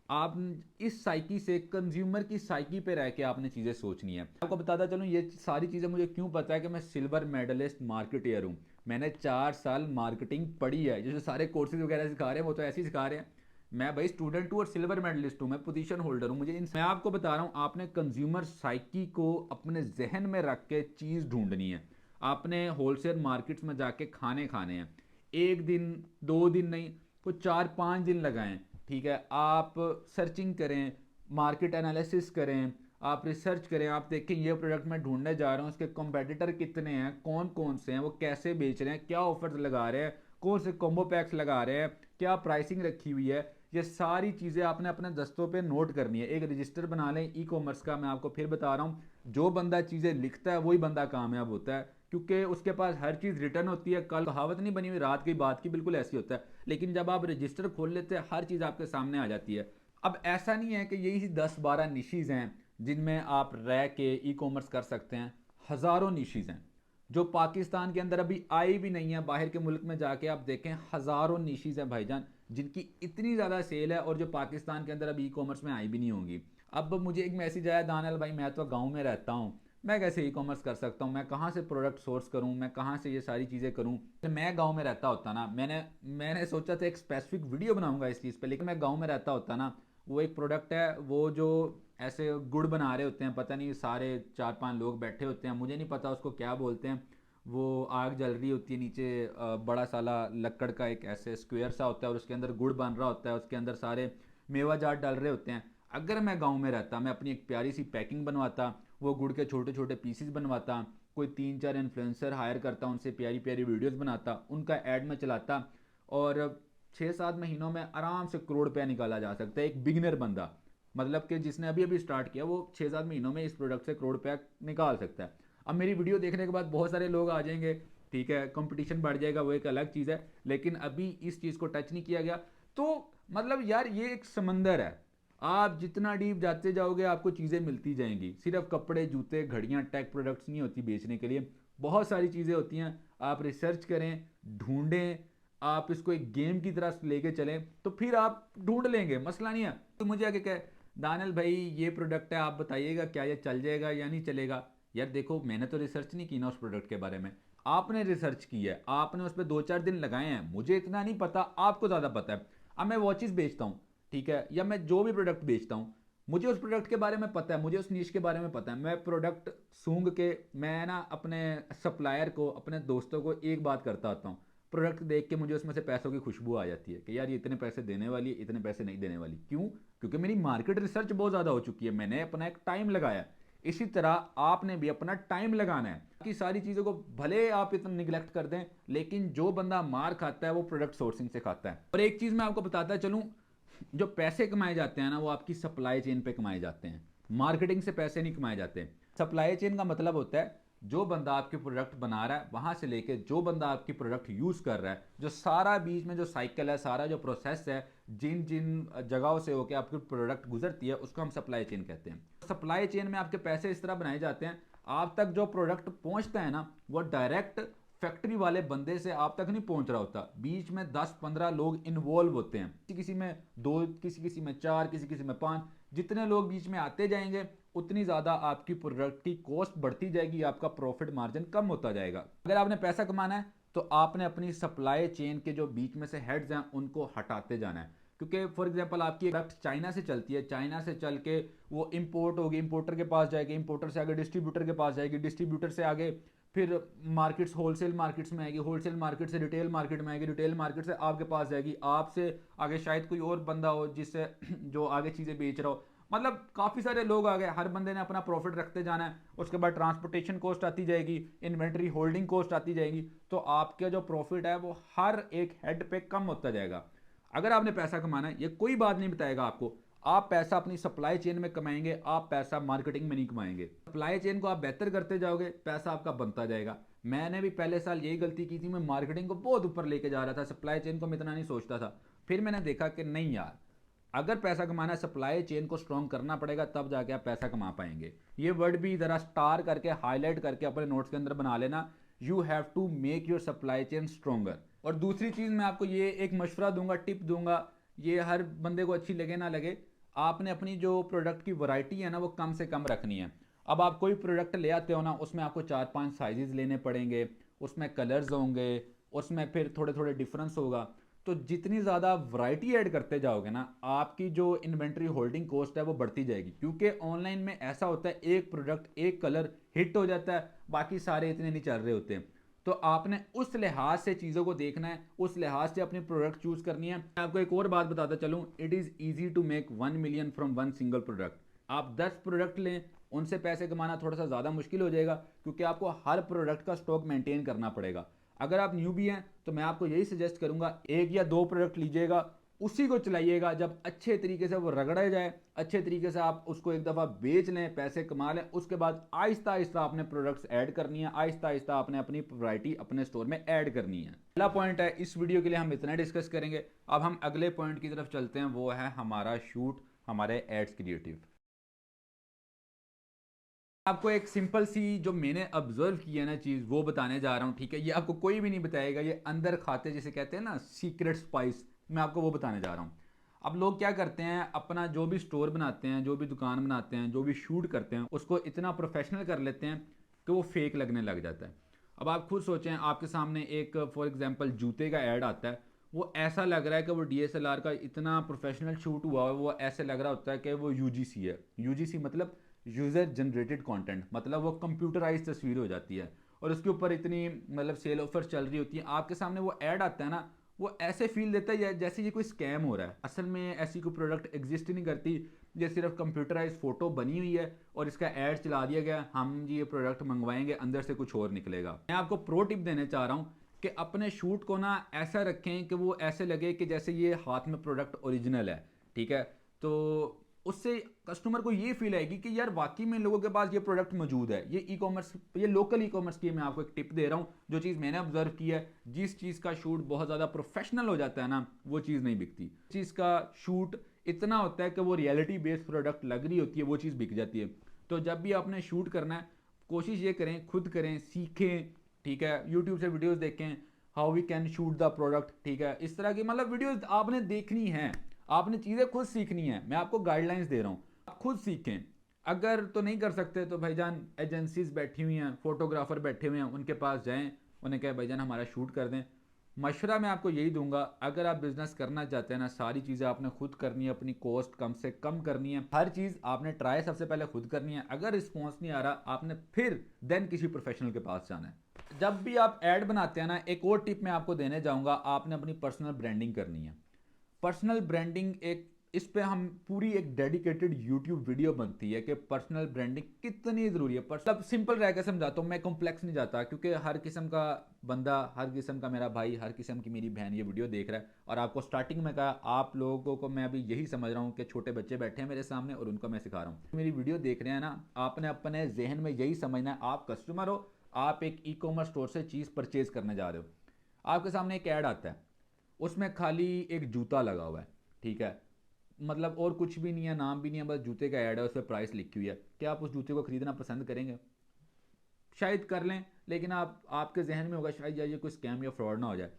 [SPEAKER 1] आप इस साइकी से, कंज्यूमर की साइकी पे रह के आपने चीज़ें सोचनी है। आपको बताता चलूँ ये सारी चीज़ें मुझे क्यों पता है कि मैं सिल्वर मेडलिस्ट मार्केटियर हूँ। मैंने 4 साल मार्केटिंग पढ़ी है, जैसे सारे कोर्सेज वगैरह सिखा रहे हैं वो तो ऐसे ही सिखा रहे हैं। मैं भाई स्टूडेंट हूँ और सिल्वर मेडलिस्ट हूँ, मैं पोजीशन होल्डर हूँ। मैं आपको बता रहा हूँ, आपने कंज्यूमर साइकी को अपने जहन में रख के चीज़ ढूंढनी है। आपने होलसेल मार्केट्स में जाके खाने हैं, 1 दिन 2 दिन नहीं, तो 4-5 दिन लगाएं, ठीक है। आप सर्चिंग करें, मार्केट एनालिसिस करें, आप रिसर्च करें, आप देखें ये प्रोडक्ट मैं ढूंढने जा रहा हूँ, उसके कॉम्पिटिटर कितने हैं, कौन कौन से हैं, वो कैसे बेच रहे हैं, क्या ऑफर्स लगा रहे हैं, कौन से कॉम्बो पैक्स लगा रहे हैं, क्या प्राइसिंग रखी हुई है। ये सारी चीज़ें आपने अपने दस्तों पे नोट करनी है। एक रजिस्टर बना लें ई कॉमर्स का। मैं आपको फिर बता रहा हूँ, जो बंदा चीज़ें लिखता है वही बंदा कामयाब होता है, क्योंकि उसके पास हर चीज़ रिटर्न होती है। कल कहावत नहीं बनी हुई रात की बात की, बिल्कुल ऐसी होता है। लेकिन जब आप रजिस्टर खोल लेते हैं, हर चीज़ आपके सामने आ जाती है। अब ऐसा नहीं है कि यही 10-12 निशीज़ हैं जिनमें आप रह के ई कॉमर्स कर सकते हैं। हज़ारों निशीज़ हैं जो पाकिस्तान के अंदर अभी आई भी नहीं है। बाहर के मुल्क में जाके आप देखें, हज़ारों निशीज़ हैं भाईजान जिनकी इतनी ज़्यादा सेल है और जो पाकिस्तान के अंदर अभी ई कॉमर्स में आई भी नहीं होंगी। अब मुझे एक मैसेज आया, दानियल भाई मैं तो गाँव में रहता हूँ, मैं कैसे ई कॉमर्स कर सकता हूँ, मैं कहाँ से प्रोडक्ट सोर्स करूँ, मैं कहाँ से ये सारी चीज़ें करूँ। तो मैं गांव में रहता होता ना, मैंने सोचा था एक स्पेसिफिक वीडियो बनाऊंगा इस चीज़ पे, लेकिन मैं गांव में रहता होता ना, वो एक प्रोडक्ट है वो जो ऐसे गुड़ बना रहे होते हैं, पता नहीं सारे 4-5 लोग बैठे होते हैं, मुझे नहीं पता उसको क्या बोलते हैं, वो आग जल रही होती है नीचे, बड़ा साला लकड़ का एक ऐसे स्क्वायर सा होता है और उसके अंदर गुड़ बन रहा होता है, उसके अंदर सारे मेवा जात डाल रहे होते हैं। अगर मैं गांव में रहता, मैं अपनी एक प्यारी सी पैकिंग बनवाता, वो गुड़ के छोटे छोटे पीसीस बनवाता, कोई 3-4 इन्फ्लुएंसर हायर करता, उनसे प्यारी प्यारी वीडियोस बनाता, उनका ऐड में चलाता और 6-7 महीनों में आराम से करोड़ रुपया निकाला जा सकता है। एक बिगिनर बंदा, मतलब कि जिसने अभी अभी स्टार्ट किया, वो 6-7 महीनों में इस प्रोडक्ट से करोड़ रुपया निकाल सकता है। अब मेरी वीडियो देखने के बाद बहुत सारे लोग आ जाएंगे, ठीक है, कंपटीशन बढ़ जाएगा, वो एक अलग चीज़ है, लेकिन अभी इस चीज़ को टच नहीं किया गया। तो मतलब यार ये एक समंदर है, आप जितना डीप जाते जाओगे आपको चीज़ें मिलती जाएंगी। सिर्फ कपड़े, जूते, घड़ियाँ, टेक प्रोडक्ट्स नहीं होती बेचने के लिए, बहुत सारी चीज़ें होती हैं। आप रिसर्च करें, ढूंढें, आप इसको एक गेम की तरह लेके चलें तो फिर आप ढूंढ लेंगे, मसला नहीं है। तो मुझे आगे कहे दानियल भाई ये प्रोडक्ट है, आप बताइएगा क्या ये चल जाएगा या नहीं चलेगा। यार देखो, मैंने तो रिसर्च नहीं की ना उस प्रोडक्ट के बारे में, आपने रिसर्च की है, आपने उस पर 2-4 दिन लगाए हैं, मुझे इतना नहीं पता, आपको ज़्यादा पता है। अब मैं वॉचेस बेचता हूँ, ठीक है, या मैं जो भी प्रोडक्ट बेचता हूँ, मुझे उस प्रोडक्ट के बारे में पता है, मुझे उस नीश के बारे में पता है। मैं प्रोडक्ट सूंघ के मैं ना अपने सप्लायर को, अपने दोस्तों को एक बात करता आता हूँ, प्रोडक्ट देख के मुझे उसमें से पैसों की खुशबू आ जाती है कि यार ये इतने पैसे देने वाली है, इतने पैसे नहीं देने वाली। क्यों? क्योंकि मेरी मार्केट रिसर्च बहुत ज़्यादा हो चुकी है, मैंने अपना एक टाइम लगाया। इसी तरह आपने भी अपना टाइम लगाना है कि सारी चीज़ों को भले आप इतना निगलेक्ट कर दें, लेकिन जो बंदा मार खाता है वो प्रोडक्ट सोर्सिंग से खाता है। और एक चीज़ मैं आपको बताता चलूँ, जो पैसे कमाए जाते हैं ना, वो आपकी सप्लाई चेन पे कमाए जाते हैं, मार्केटिंग से पैसे नहीं कमाए जाते। सप्लाई चेन का मतलब होता है जो बंदा आपके प्रोडक्ट बना रहा है वहां से लेके जो बंदा आपकी प्रोडक्ट यूज कर रहा है, जो सारा बीच में जो साइकिल है, सारा जो प्रोसेस है, जिन जिन जगहों से होकर आपकी प्रोडक्ट गुजरती है, उसको हम सप्लाई चेन कहते हैं। सप्लाई चेन में आपके पैसे इस तरह बनाए जाते हैं, आप तक जो प्रोडक्ट पहुंचता है ना, वो डायरेक्ट फैक्ट्री वाले बंदे से आप तक नहीं पहुंच रहा होता, बीच में 10-15 लोग इन्वॉल्व होते हैं, किसी में 2, किसी में 4, किसी में 5, जितने लोग बीच में आते जाएंगे उतनी ज़्यादा आपकी प्रोडक्ट की कॉस्ट बढ़ती जाएगी, आपका प्रॉफिट मार्जिन कम होता जाएगा। अगर आपने पैसा कमाना है तो आपने अपनी सप्लाई चेन के जो बीच में से हेड्स हैं उनको हटाते जाना है। क्योंकि फॉर एग्जांपल आपकी प्रोडक्ट चाइना से चलती है, चाइना से चल के वो इंपोर्ट होगी, इंपोर्टर के पास जाएगी, इंपोर्टर से आगे डिस्ट्रीब्यूटर के पास जाएगी, डिस्ट्रीब्यूटर से आगे फिर मार्केट्स, होलसेल मार्केट्स में आएगी, होलसेल मार्केट से रिटेल मार्केट में आएगी, रिटेल मार्केट से आपके पास जाएगी, आपसे आगे शायद कोई और बंदा हो जिससे जो आगे चीज़ें बेच रहा हो, मतलब काफ़ी सारे लोग आ गए, हर बंदे ने अपना प्रॉफिट रखते जाना है। उसके बाद ट्रांसपोर्टेशन कॉस्ट आती जाएगी, इन्वेंट्री होल्डिंग कॉस्ट आती जाएगी, तो आपका जो प्रॉफिट है वो हर एक हेड पे कम होता जाएगा। अगर आपने पैसा कमाना है, ये कोई बात नहीं बताएगा आपको, आप पैसा अपनी सप्लाई चेन में कमाएंगे, आप पैसा मार्केटिंग में नहीं कमाएंगे। सप्लाई चेन को आप बेहतर करते जाओगे, पैसा आपका बनता जाएगा। मैंने भी पहले साल यही गलती की थी, मैं मार्केटिंग को बहुत ऊपर लेके जा रहा था, सप्लाई चेन को मैं इतना नहीं सोचता था। फिर मैंने देखा कि नहीं यार, अगर पैसा कमाना है सप्लाई चेन को स्ट्रॉन्ग करना पड़ेगा, तब जाके आप पैसा कमा पाएंगे। ये वर्ड भी ज़रा स्टार करके हाईलाइट करके अपने नोट्स के अंदर बना लेना, you have to make your supply chain stronger. और दूसरी चीज़ मैं आपको ये एक मशवरा दूंगा, टिप दूंगा, ये हर बंदे को अच्छी लगे ना लगे, आपने अपनी जो प्रोडक्ट की वैरायटी है ना वो कम से कम रखनी है। अब आप कोई प्रोडक्ट ले आते हो ना, उसमें आपको 4-5 साइजेस लेने पड़ेंगे, उसमें कलर्स होंगे, उसमें फिर थोड़े थोड़े डिफरेंस होगा। तो जितनी ज़्यादा वैरायटी ऐड करते जाओगे ना, आपकी जो इन्वेंट्री होल्डिंग कॉस्ट है वो बढ़ती जाएगी। क्योंकि ऑनलाइन में ऐसा होता है, एक प्रोडक्ट, एक कलर हिट हो जाता है, बाकी सारे इतने नहीं चल रहे होते हैं। तो आपने उस लिहाज से चीज़ों को देखना है, उस लिहाज से अपनी प्रोडक्ट चूज करनी है। मैं आपको एक और बात बताता चलूँ, it is easy to make 1 million from 1 single product. आप 10 प्रोडक्ट लें, उनसे पैसे कमाना थोड़ा सा ज़्यादा मुश्किल हो जाएगा, क्योंकि आपको हर प्रोडक्ट का स्टॉक मेंटेन करना पड़ेगा। अगर आप न्यूबी हैं तो मैं आपको यही सजेस्ट करूंगा, 1 या 2 प्रोडक्ट लीजिएगा, उसी को चलाइएगा, जब अच्छे तरीके से वो रगड़ा जाए, अच्छे तरीके से आप उसको एक दफ़ा बेच लें, पैसे कमा लें, उसके बाद आहिस्ता आहिस्ता आपने प्रोडक्ट्स ऐड करनी है, आहिस्ता आहिस्ता आपने अपनी वैरायटी अपने स्टोर में ऐड करनी है। पहला पॉइंट है, इस वीडियो के लिए हम इतना डिस्कस करेंगे। अब हम अगले पॉइंट की तरफ चलते हैं, वो है हमारा शूट, हमारे एड्स क्रिएटिव। आपको एक सिंपल सी जो मैंने ऑब्जर्व की है ना चीज़, वो बताने जा रहा हूँ, ठीक है। ये आपको कोई भी नहीं बताएगा, ये अंदर खाते जिसे कहते हैं ना, सीक्रेट स्पाइस, मैं आपको वो बताने जा रहा हूँ। अब लोग क्या करते हैं, अपना जो भी स्टोर बनाते हैं, जो भी दुकान बनाते हैं, जो भी शूट करते हैं, उसको इतना प्रोफेशनल कर लेते हैं कि वो फेक लगने लग जाता है। अब आप खुद सोचें, आपके सामने एक फॉर एग्जांपल जूते का ऐड आता है, वो ऐसा लग रहा है कि वो DSLR का इतना प्रोफेशनल शूट हुआ है, वो ऐसे लग रहा होता है कि वो UGC है। UGC मतलब यूज़र जनरेटेड कंटेंट, मतलब वो कंप्यूटराइज तस्वीर हो जाती है और उसके ऊपर इतनी मतलब सेल ऑफर चल रही होती है, आपके सामने वो ऐड आता है ना, वो ऐसे फील देता है जैसे ये कोई स्कैम हो रहा है। असल में ऐसी कोई प्रोडक्ट एग्जिस्ट ही नहीं करती, ये सिर्फ कंप्यूटराइज फोटो बनी हुई है और इसका ऐड चला दिया गया, हम जी ये प्रोडक्ट मंगवाएंगे, अंदर से कुछ और निकलेगा। मैं आपको प्रो टिप देने चाह रहा हूँ कि अपने शूट को ना ऐसा रखें कि वो ऐसे लगे कि जैसे ये हाथ में प्रोडक्ट ओरिजिनल है, ठीक है। तो उससे कस्टमर को ये फील आएगी कि यार वाकई में लोगों के पास ये प्रोडक्ट मौजूद है। ये ई-कॉमर्स, ये लोकल ई-कॉमर्स की मैं आपको एक टिप दे रहा हूँ, जो चीज़ मैंने ऑब्जर्व की है। जिस चीज़ का शूट बहुत ज़्यादा प्रोफेशनल हो जाता है ना, वो चीज़ नहीं बिकती। चीज़ का शूट इतना होता है कि वो रियलिटी बेस्ड प्रोडक्ट लग रही होती है, वो चीज़ बिक जाती है। तो जब भी आपने शूट करना है, कोशिश ये करें, खुद करें, सीखें, ठीक है। यूट्यूब से वीडियोस देखें, how we can shoot the product, ठीक है। इस तरह की मतलब वीडियोस आपने देखनी है, आपने चीज़ें खुद सीखनी है। मैं आपको गाइडलाइंस दे रहा हूँ, आप खुद सीखें। अगर तो नहीं कर सकते तो भाईजान एजेंसीज बैठी हुई हैं, फोटोग्राफर बैठे हुए हैं, उनके पास जाएं, उन्हें कहें भाईजान हमारा शूट कर दें। मशवरा मैं आपको यही दूंगा, अगर आप बिजनेस करना चाहते हैं ना, सारी चीज़ें आपने खुद करनी है, अपनी कॉस्ट कम से कम करनी है, हर चीज़ आपने ट्राई सबसे पहले खुद करनी है। अगर रिस्पॉन्स नहीं आ रहा, आपने फिर देन किसी प्रोफेशनल के पास जाना है। जब भी आप ऐड बनाते हैं ना, एक और टिप मैं आपको देने जाऊंगा, आपने अपनी पर्सनल ब्रांडिंग करनी है। पर्सनल ब्रांडिंग एक, इस पे हम पूरी एक डेडिकेटेड यूट्यूब वीडियो बनती है कि पर्सनल ब्रांडिंग कितनी ज़रूरी है। सब सिंपल रह के समझाता हूँ, मैं कॉम्प्लेक्स नहीं जाता, क्योंकि हर किस्म का बंदा, हर किस्म का मेरा भाई, हर किस्म की मेरी बहन ये वीडियो देख रहा है। और आपको स्टार्टिंग में कहा, आप लोगों को मैं अभी यही समझ रहा हूँ कि छोटे बच्चे बैठे हैं मेरे सामने और उनको मैं सिखा रहा हूँ। मेरी वीडियो देख रहे हैं ना, आपने अपने जहन में यही समझना है, आप कस्टमर हो, आप एक ई-कॉमर्स स्टोर से चीज़ परचेज करने जा रहे हो। आपके सामने एक ऐड आता है, उसमें खाली एक जूता लगा हुआ है, ठीक है। मतलब और कुछ भी नहीं है, नाम भी नहीं है, बस जूते का ऐड है, उस पर प्राइस लिखी हुई है। क्या आप उस जूते को खरीदना पसंद करेंगे? शायद कर लें, लेकिन आपके जहन में होगा शायद यार ये कोई स्कैम या फ्रॉड ना हो जाए।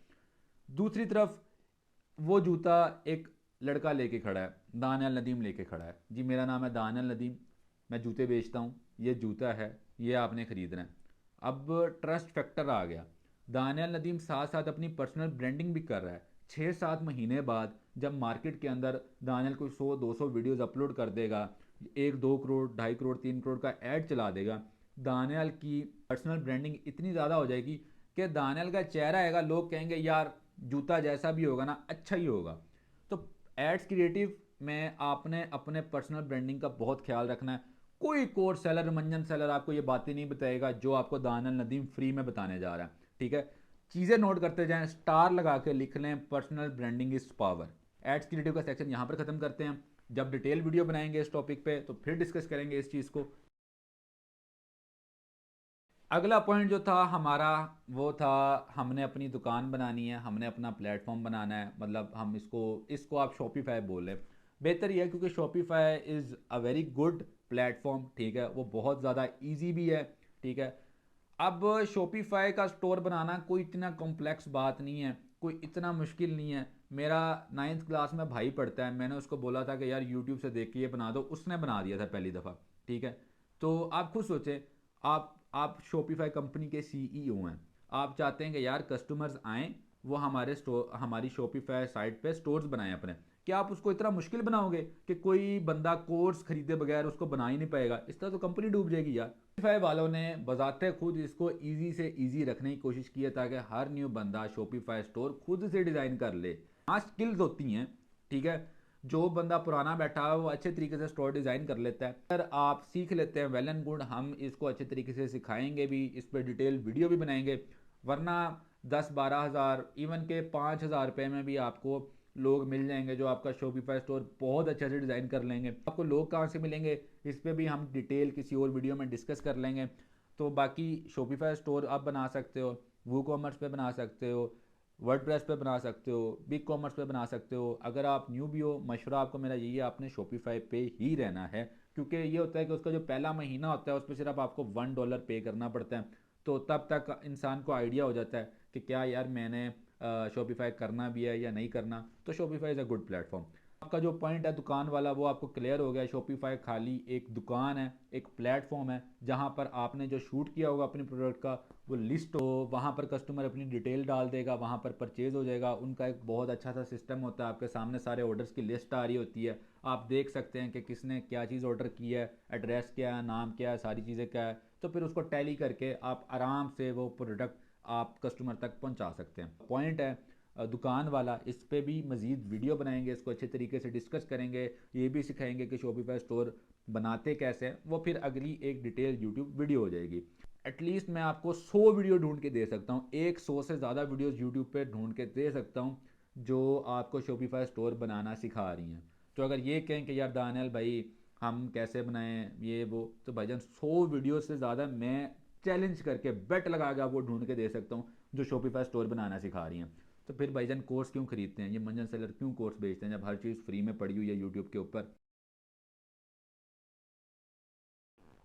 [SPEAKER 1] दूसरी तरफ वो जूता एक लड़का लेके खड़ा है, दानियल नदीम लेके खड़ा है, जी मेरा नाम है दानियल नदीम, मैं जूते बेचता हूँ, ये जूता है, ये आपने खरीदना है। अब ट्रस्ट फैक्टर आ गया। दानियल नदीम साथ साथ अपनी पर्सनल ब्रांडिंग भी कर रहा है। 6-7 महीने बाद जब मार्केट के अंदर दानियल कोई 100-200 वीडियोस अपलोड कर देगा, 1-2 करोड़, 2.5 करोड़, 3 करोड़ का ऐड चला देगा, दानियल की पर्सनल ब्रांडिंग इतनी ज़्यादा हो जाएगी कि दानियल का चेहरा आएगा, लोग कहेंगे यार जूता जैसा भी होगा ना, अच्छा ही होगा। तो एड्स क्रिएटिव में आपने अपने पर्सनल ब्रांडिंग का बहुत ख्याल रखना है। कोई कोर्स सेलर, रमंजन सेलर आपको ये बातें नहीं बताएगा जो आपको दानियल नदीम फ्री में बताने जा रहा है, ठीक है। चीज़ें नोट करते जाएं, स्टार लगा के लिख लें, personal branding is power. Ads creative का सेक्शन यहाँ पर ख़त्म करते हैं। जब डिटेल वीडियो बनाएंगे इस टॉपिक पे तो फिर डिस्कस करेंगे इस चीज़ को। अगला पॉइंट जो था हमारा, वो था हमने अपनी दुकान बनानी है, हमने अपना प्लेटफॉर्म बनाना है। मतलब हम इसको आप शॉपिफाई बोल रहे, बेहतर ही है, क्योंकि Shopify is a very good platform, ठीक है। वो बहुत ज़्यादा ईजी भी है, ठीक है। अब शॉपिफाई का स्टोर बनाना कोई इतना कॉम्प्लेक्स बात नहीं है, कोई इतना मुश्किल नहीं है। मेरा 9th क्लास में भाई पढ़ता है, मैंने उसको बोला था कि यार यूट्यूब से देख के ये बना दो, उसने बना दिया था पहली दफ़ा, ठीक है। तो आप खुद सोचें, आप शॉपिफाई कंपनी के सीईओ हैं, आप चाहते हैं कि यार कस्टमर्स आएँ, वो हमारी शॉपिफाई साइट पे स्टोर्स बनाएं अपने। क्या आप उसको इतना मुश्किल बनाओगे कि कोई बंदा कोर्स खरीदे बगैर उसको बना ही नहीं पाएगा? इस तरह तो कंपनी डूब जाएगी यार। शॉपिफाई वालों ने बजाते खुद इसको ईजी से ईजी रखने की कोशिश की है, ताकि हर न्यू बंदा शॉपिफाई स्टोर खुद से डिज़ाइन कर ले। हाँ, स्किल्स होती हैं, ठीक है। जो बंदा पुराना बैठा है वो अच्छे तरीके से स्टोर डिज़ाइन कर लेता है। अगर आप सीख लेते हैं, वेल एंड गुड, हम इसको अच्छे तरीके से सिखाएंगे भी, इस पर डिटेल वीडियो भी बनाएंगे। वरना 10-12 हज़ार, इवन के 5,000 रुपये में भी आपको लोग मिल जाएंगे जो आपका शॉपिफाई स्टोर बहुत अच्छे से डिज़ाइन कर लेंगे। आपको लोग कहाँ से मिलेंगे, इस पर भी हम डिटेल किसी और वीडियो में डिस्कस कर लेंगे। तो बाकी शॉपिफाई स्टोर आप बना सकते हो, वूकॉमर्स पे बना सकते हो, वर्डप्रेस पे बना सकते हो, बिग कॉमर्स पे बना सकते हो। अगर आप न्यू भी हो, मशवरा आपको मेरा यही है, आपने शॉपिफाई पे ही रहना है, क्योंकि ये होता है कि उसका जो पहला महीना होता है उस पर सिर्फ आपको $1 पे करना पड़ता है। तो तब तक इंसान को आइडिया हो जाता है कि क्या यार मैंने शॉपिफाई करना भी है या नहीं करना। तो Shopify is a good platform. आपका जो पॉइंट है दुकान वाला वो आपको क्लियर हो गया। शॉपिफाई खाली एक दुकान है, एक प्लेटफॉर्म है जहां पर आपने जो शूट किया होगा अपने प्रोडक्ट का वो लिस्ट हो, वहां पर कस्टमर अपनी डिटेल डाल देगा, वहां पर परचेज हो जाएगा। उनका एक बहुत अच्छा सा सिस्टम होता है, आपके सामने सारे ऑर्डर्स की लिस्ट आ रही होती है, आप देख सकते हैं कि किसने क्या चीज़ ऑर्डर की है, एड्रेस क्या है, नाम क्या है, सारी चीज़ें क्या है। तो फिर उसको टैली करके आप आराम से वो प्रोडक्ट आप कस्टमर तक पहुंचा सकते हैं। पॉइंट है दुकान वाला, इस पे भी मज़ीद वीडियो बनाएंगे, इसको अच्छे तरीके से डिस्कस करेंगे, ये भी सिखाएंगे कि शॉपिफाई स्टोर बनाते कैसे हैं। वो फिर अगली एक डिटेल यूट्यूब वीडियो हो जाएगी। एटलीस्ट मैं आपको 100 वीडियो ढूंढ के दे सकता हूँ, 100 से ज़्यादा वीडियोस यूट्यूब पे ढूंढ के दे सकता हूँ जो आपको शॉपिफाई स्टोर बनाना सिखा रही हैं। तो अगर ये कहें कि यार दानियल भाई हम कैसे बनाएं ये वो, तो भाईजान 100 वीडियो से ज़्यादा मैं चैलेंज करके बेट लगा के आपको ढूंढ के दे सकता हूँ जो शॉपिफाई स्टोर बनाना सिखा रही हैं। तो फिर भाईजान कोर्स क्यों खरीदते हैं, ये मंजन सेलर क्यों कोर्स बेचते हैं जब हर चीज़ फ्री में पड़ी हुई है यूट्यूब के ऊपर।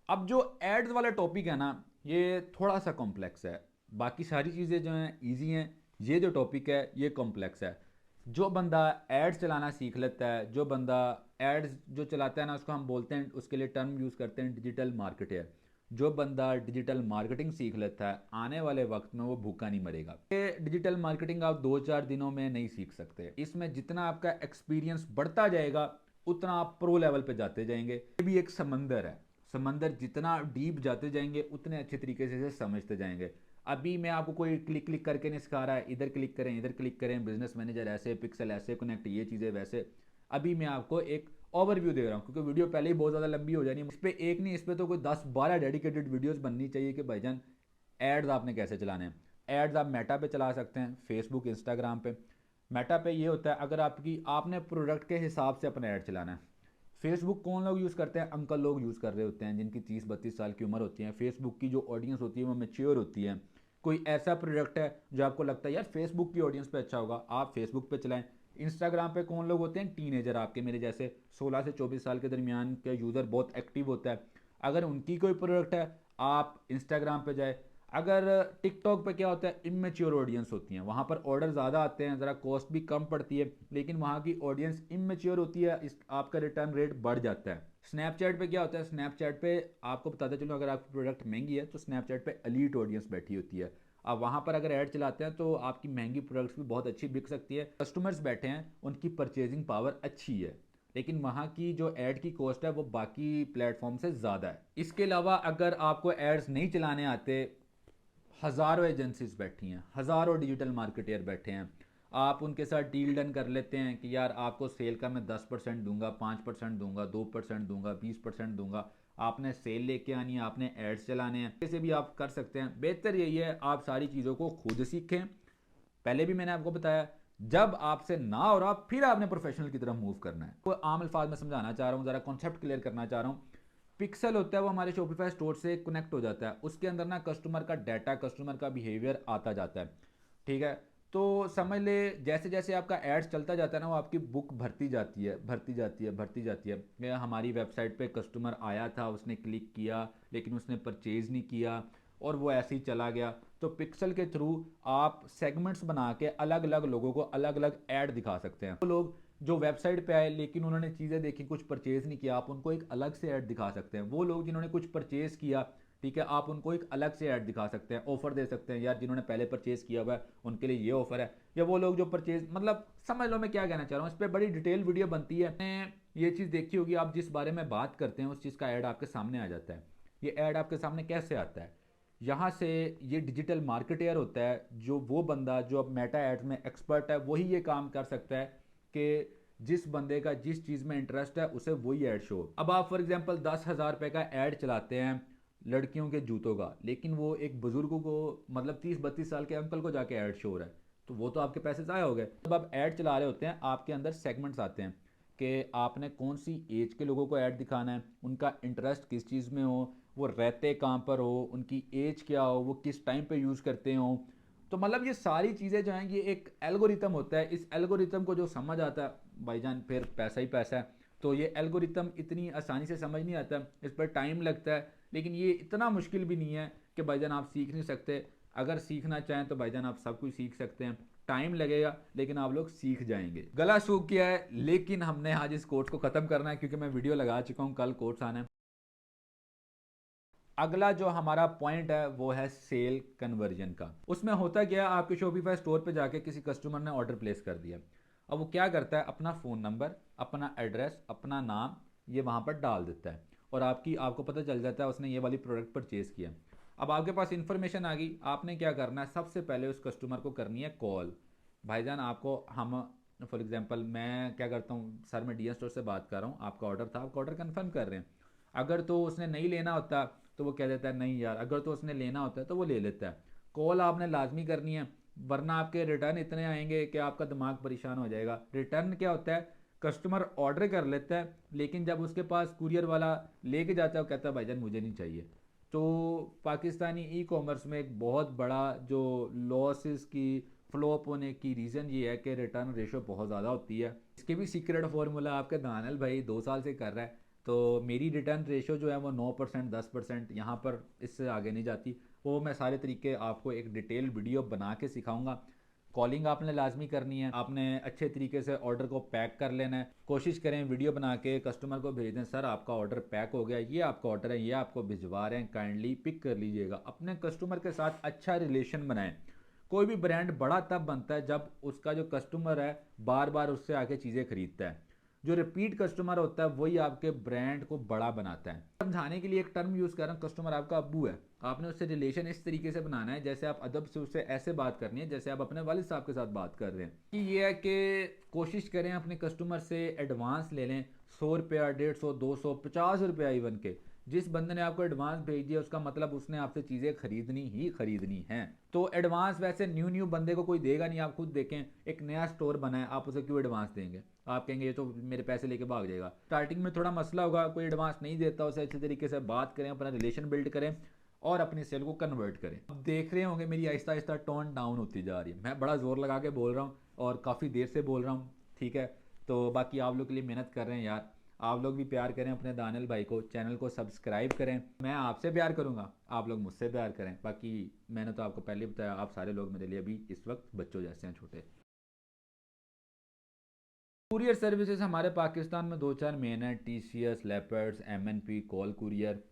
[SPEAKER 1] अब जो एड्स वाला टॉपिक है ना, ये थोड़ा सा कॉम्प्लेक्स है। बाकी सारी चीज़ें जो हैं ईजी हैं, ये जो टॉपिक है ये कॉम्प्लेक्स है। जो बंदा एड्स चलाना सीख लेता है, जो बंदा एड्स जो चलाता है ना, उसको हम बोलते हैं, उसके लिए टर्म यूज़ करते हैं डिजिटल मार्केटर। जो बंदा डिजिटल मार्केटिंग सीख लेता है आने वाले वक्त में वो भूखा नहीं मरेगा। ये डिजिटल मार्केटिंग आप 2-4 दिनों में नहीं सीख सकते। इसमें जितना आपका एक्सपीरियंस बढ़ता जाएगा उतना आप प्रो लेवल पे जाते जाएंगे। ये भी एक समंदर है, समंदर जितना डीप जाते जाएंगे उतने अच्छे तरीके से समझते जाएंगे। अभी मैं आपको कोई क्लिक क्लिक करके नहीं सिखा रहा है, इधर क्लिक करें इधर क्लिक करें, बिजनेस मैनेजर ऐसे, पिक्सल ऐसे कनेक्ट, ये चीज़ें वैसे। अभी मैं आपको एक ओवरव्यू दे रहा हूँ क्योंकि वीडियो पहले ही बहुत ज़्यादा लंबी हो जानी है। इस पर एक नहीं, इस पर तो कोई 10-12 डेडिकेटेड वीडियोज़ बननी चाहिए कि भाईजान एड्स आपने कैसे चलाने हैं। एड्स आप मेटा पे चला सकते हैं, फेसबुक, इंस्टाग्राम पे। मेटा पे ये होता है अगर आपने प्रोडक्ट के हिसाब से अपना ऐड चलाना है। फेसबुक कौन लोग यूज़ करते हैं, अंकल लोग यूज़ कर रहे होते हैं जिनकी 30-32 साल की उम्र होती है। फेसबुक की जो ऑडियंस होती है वो मैच्योर होती है। कोई ऐसा प्रोडक्ट है जो आपको लगता है यार फेसबुक की ऑडियंस पे अच्छा होगा, आप फेसबुक पे चलाएं। इंस्टाग्राम पे कौन लोग होते हैं, टीनेजर, आपके मेरे जैसे 16 से 24 साल के दरमियान के यूज़र बहुत एक्टिव होता है। अगर उनकी कोई प्रोडक्ट है आप इंस्टाग्राम पे जाए। अगर टिकटॉक पे क्या होता है, इमेच्योर ऑडियंस होती हैं, वहाँ पर ऑर्डर ज़्यादा आते हैं, ज़रा कॉस्ट भी कम पड़ती है, लेकिन वहाँ की ऑडियंस इमेच्योर होती है, इस आपका रिटर्न रेट बढ़ जाता है। स्नैपचैट पे क्या होता है, स्नैपचैट पे आपको बताते चलो अगर आपकी प्रोडक्ट महंगी है तो स्नैपचैट पे एलीट ऑडियंस बैठी होती है। आप वहाँ पर अगर ऐड चलाते हैं तो आपकी महंगी प्रोडक्ट्स भी बहुत अच्छी बिक सकती है। कस्टमर्स बैठे हैं, उनकी परचेजिंग पावर अच्छी है, लेकिन वहाँ की जो ऐड की कॉस्ट है वो बाकी प्लेटफॉर्म से ज़्यादा है। इसके अलावा अगर आपको एड्स नहीं चलाने आते, हज़ारों एजेंसीज बैठी हैं, हज़ारों डिजिटल मार्केटर बैठे हैं, आप उनके साथ डील डन कर लेते हैं कि यार आपको सेल का मैं 10% दूंगा, 5% दूंगा, 2% दूंगा, 20% दूंगा। आपने सेल लेके आनी है, आपने एड्स चलाने हैं, ऐसे भी आप कर सकते हैं। बेहतर यही है आप सारी चीज़ों को खुद सीखें। पहले भी मैंने आपको बताया जब आपसे ना हो रहा फिर आपने प्रोफेशनल की तरफ मूव करना है। तो आम अल्फाज में समझाना चाह रहा हूँ, ज़रा कॉन्सेप्ट क्लियर करना चाह रहा हूँ। पिक्सल होता है वो हमारे शॉपिफाई स्टोर से कनेक्ट हो जाता है, उसके अंदर ना कस्टमर का डाटा, कस्टमर का बिहेवियर आता जाता है, ठीक है। तो समझ ले जैसे जैसे आपका एड्स चलता जाता है ना वो आपकी बुक भरती जाती है, भरती जाती है, भरती जाती है। या हमारी वेबसाइट पे कस्टमर आया था, उसने क्लिक किया लेकिन उसने परचेज़ नहीं किया और वो ऐसे ही चला गया। तो पिक्सल के थ्रू आप सेगमेंट्स बना के अलग अलग लोगों को अलग अलग ऐड दिखा सकते हैं। वो लोग जो वेबसाइट पे आए लेकिन उन्होंने चीज़ें देखी, कुछ परचेज़ नहीं किया, आप उनको एक अलग से ऐड दिखा सकते हैं। वो लोग जिन्होंने कुछ परचेज़ किया, ठीक है, आप उनको एक अलग से ऐड दिखा सकते हैं, ऑफर दे सकते हैं, यार जिन्होंने पहले परचेज़ किया हुआ है उनके लिए ये ऑफर है। या वो लोग जो परचेज़, मतलब समझ लो मैं क्या कहना चाह रहा हूँ। इस पर बड़ी डिटेल वीडियो बनती है, मैंने ये चीज़ देखी होगी। आप जिस बारे में बात करते हैं उस चीज़ का ऐड आपके सामने आ जाता है। ये ऐड आपके सामने कैसे आता है, यहाँ से ये डिजिटल मार्केटर होता है, जो वो बंदा जो अब मेटा एड्स में एक्सपर्ट है वही ये काम कर सकता है कि जिस बंदे का जिस चीज़ में इंटरेस्ट है उसे वही ऐड शो। अब आप फॉर एग्जांपल 10,000 रुपये का ऐड चलाते हैं लड़कियों के जूतों का, लेकिन वो एक बुजुर्ग को, मतलब 30-32 साल के अंकल को जाके ऐड शो हो रहा है, तो वो तो आपके पैसे ज़ाया हो गए। जब आप ऐड चला रहे होते हैं आपके अंदर सेगमेंट्स आते हैं कि आपने कौन सी एज के लोगों को ऐड दिखाना है, उनका इंटरेस्ट किस चीज़ में हो, वो रहते कहाँ पर हो, उनकी एज क्या हो, वो किस टाइम पे यूज़ करते हो। तो मतलब ये सारी चीज़ें जो हैं ये एक एल्गोरिथम होता है। इस एल्गोरिथम को जो समझ आता है भाईजान फिर पैसा ही पैसा है। तो ये एल्गोरिथम इतनी आसानी से समझ नहीं आता, इस पर टाइम लगता है, लेकिन ये इतना मुश्किल भी नहीं है कि भाईजान आप सीख नहीं सकते। अगर सीखना चाहें तो भाईजान आप सब कुछ सीख सकते हैं। टाइम लगेगा लेकिन आप लोग सीख जाएंगे। गला सूख गया है लेकिन हमने आज इस कोर्स को खत्म करना है क्योंकि मैं वीडियो लगा चुका हूं, कल कोर्स आना है। अगला जो हमारा पॉइंट है वो है सेल कन्वर्जन का। उसमें होता क्या है, आपके शॉपिफाई स्टोर पे जाके किसी कस्टमर ने ऑर्डर प्लेस कर दिया, अब वो क्या करता है, अपना फ़ोन नंबर, अपना एड्रेस, अपना नाम ये वहाँ पर डाल देता है और आपको पता चल जाता है उसने ये वाली प्रोडक्ट परचेज़ किया। अब आपके पास इन्फॉर्मेशन आ गई, आपने क्या करना है, सबसे पहले उस कस्टमर को करनी है कॉल। भाईजान आपको हम फॉर एग्जांपल मैं क्या करता हूँ, सर मैं डी स्टोर से बात कर रहा हूँ, आपका ऑर्डर था, आपका ऑर्डर कंफर्म कर रहे हैं। अगर तो उसने नहीं लेना होता तो वो कह देता है नहीं यार, अगर तो उसने लेना होता है तो वो ले लेता है। कॉल आपने लाजमी करनी है वरना आपके रिटर्न इतने आएंगे कि आपका दिमाग परेशान हो जाएगा। रिटर्न क्या होता है, कस्टमर ऑर्डर कर लेता है लेकिन जब उसके पास कुरियर वाला लेके जाता है वो कहता है भाईजान मुझे नहीं चाहिए। तो पाकिस्तानी ई कॉमर्स में एक बहुत बड़ा जो लॉसेस की फ्लॉप होने की रीज़न ये है कि रिटर्न रेशो बहुत ज़्यादा होती है। इसके भी सीक्रेट फार्मूला आपके दानियल भाई 2 साल से कर रहा है, तो मेरी रिटर्न रेशो जो है वो 9% 10% यहाँ पर, इससे आगे नहीं जाती। वो मैं सारे तरीके आपको एक डिटेल वीडियो बना के सिखाऊंगा। कॉलिंग आपने लाजमी करनी है, आपने अच्छे तरीके से ऑर्डर को पैक कर लेना है। कोशिश करें वीडियो बना के कस्टमर को भेज दें, सर आपका ऑर्डर पैक हो गया, ये आपका ऑर्डर है, ये आपको भिजवा रहे हैं, काइंडली पिक कर लीजिएगा। अपने कस्टमर के साथ अच्छा रिलेशन बनाएं। कोई भी ब्रांड बड़ा तब बनता है जब उसका जो कस्टमर है बार बार उससे आके चीज़ें खरीदता है। जो रिपीट कस्टमर होता है वही आपके ब्रांड को बड़ा बनाता है। समझाने के लिए एक टर्म यूज़ कर रहा हूँ, कस्टमर आपका अब्बू है, आपने उससे रिलेशन इस तरीके से बनाना है जैसे आप अदब से उससे ऐसे बात करनी है जैसे आप अपने वालिद साहब के साथ बात कर रहे हैं। कि ये है कि कोशिश करें अपने कस्टमर से एडवांस ले लें, 100 रुपया, 150, 200, 50 रुपया इवन के। जिस बंदे ने आपको एडवांस भेज दिया उसका मतलब उसने आपसे चीज़ें खरीदनी ही खरीदनी हैं। तो एडवांस वैसे न्यू बंदे को कोई देगा नहीं। आप खुद देखें, एक नया स्टोर बना है, आप उसे क्यों एडवांस देंगे? आप कहेंगे ये तो मेरे पैसे लेके भाग जाएगा। स्टार्टिंग में थोड़ा मसला होगा, कोई एडवांस नहीं देता, उसे अच्छे तरीके से बात करें, अपना रिलेशन बिल्ड करें और अपनी सेल को कन्वर्ट करें। अब देख रहे होंगे मेरी आहिस्ता आहिस्ता टोन डाउन होती जा रही है, मैं बड़ा जोर लगा के बोल रहा हूँ और काफ़ी देर से बोल रहा हूँ, ठीक है। तो बाकी आप लोग के लिए मेहनत कर रहे हैं यार, आप लोग भी प्यार करें अपने दानियल भाई को, चैनल को सब्सक्राइब करें। मैं आपसे प्यार करूंगा, आप लोग मुझसे प्यार करें। बाकी मैंने तो आपको पहले बताया, आप सारे लोग मेरे लिए अभी इस वक्त बच्चों जैसे हैं, छोटे। कुरियर सर्विसेज हमारे पाकिस्तान में 2-4 मेन है, TCS, leopards, MNP, call courier,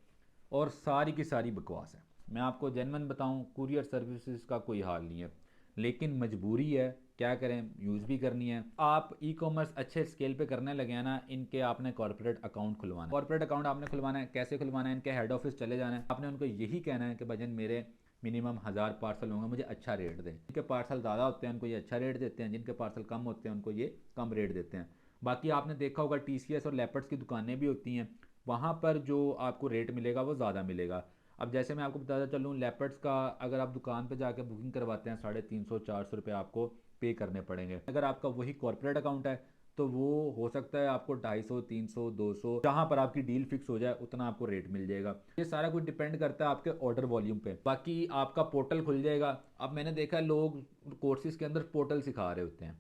[SPEAKER 1] और सारी की सारी बकवास है। मैं आपको जेन्युइन बताऊं, कुरियर सर्विसेज का कोई हाल नहीं है लेकिन मजबूरी है, क्या करें, यूज़ भी करनी है। आप ई कॉमर्स अच्छे स्केल पे करने लगे हैं ना, इनके आपने कॉर्पोरेट अकाउंट खुलवाना है। कॉर्पोरेट अकाउंट आपने खुलवाना है, कैसे खुलवाना है, इनके हेड ऑफिस चले जाना है, आपने उनको यही कहना है कि भजन मेरे मिनिमम 1000 पार्सल होंगे, मुझे अच्छा रेट दें। जिनके पार्सल ज़्यादा होते हैं उनको ये अच्छा रेट देते हैं, जिनके पार्सल कम होते हैं उनको ये कम रेट देते हैं। बाकी आपने देखा होगा TCS और लेपर्ड्स की दुकानें भी होती हैं, वहाँ पर जो आपको रेट मिलेगा वो ज़्यादा मिलेगा। अब जैसे मैं आपको बताता चलूँ, लेपर्ड्स का अगर आप दुकान पे जाके बुकिंग करवाते हैं 350-400 रुपये आपको पे करने पड़ेंगे। अगर आपका वही कॉर्पोरेट अकाउंट है तो वो हो सकता है आपको 250, 300, 200, जहाँ पर आपकी डील फिक्स हो जाए उतना आपको रेट मिल जाएगा। ये सारा कुछ डिपेंड करता है आपके ऑर्डर वॉल्यूम पे। बाकी आपका पोर्टल खुल जाएगा। अब मैंने देखा है लोग कोर्सेज के अंदर पोर्टल सिखा रहे होते हैं,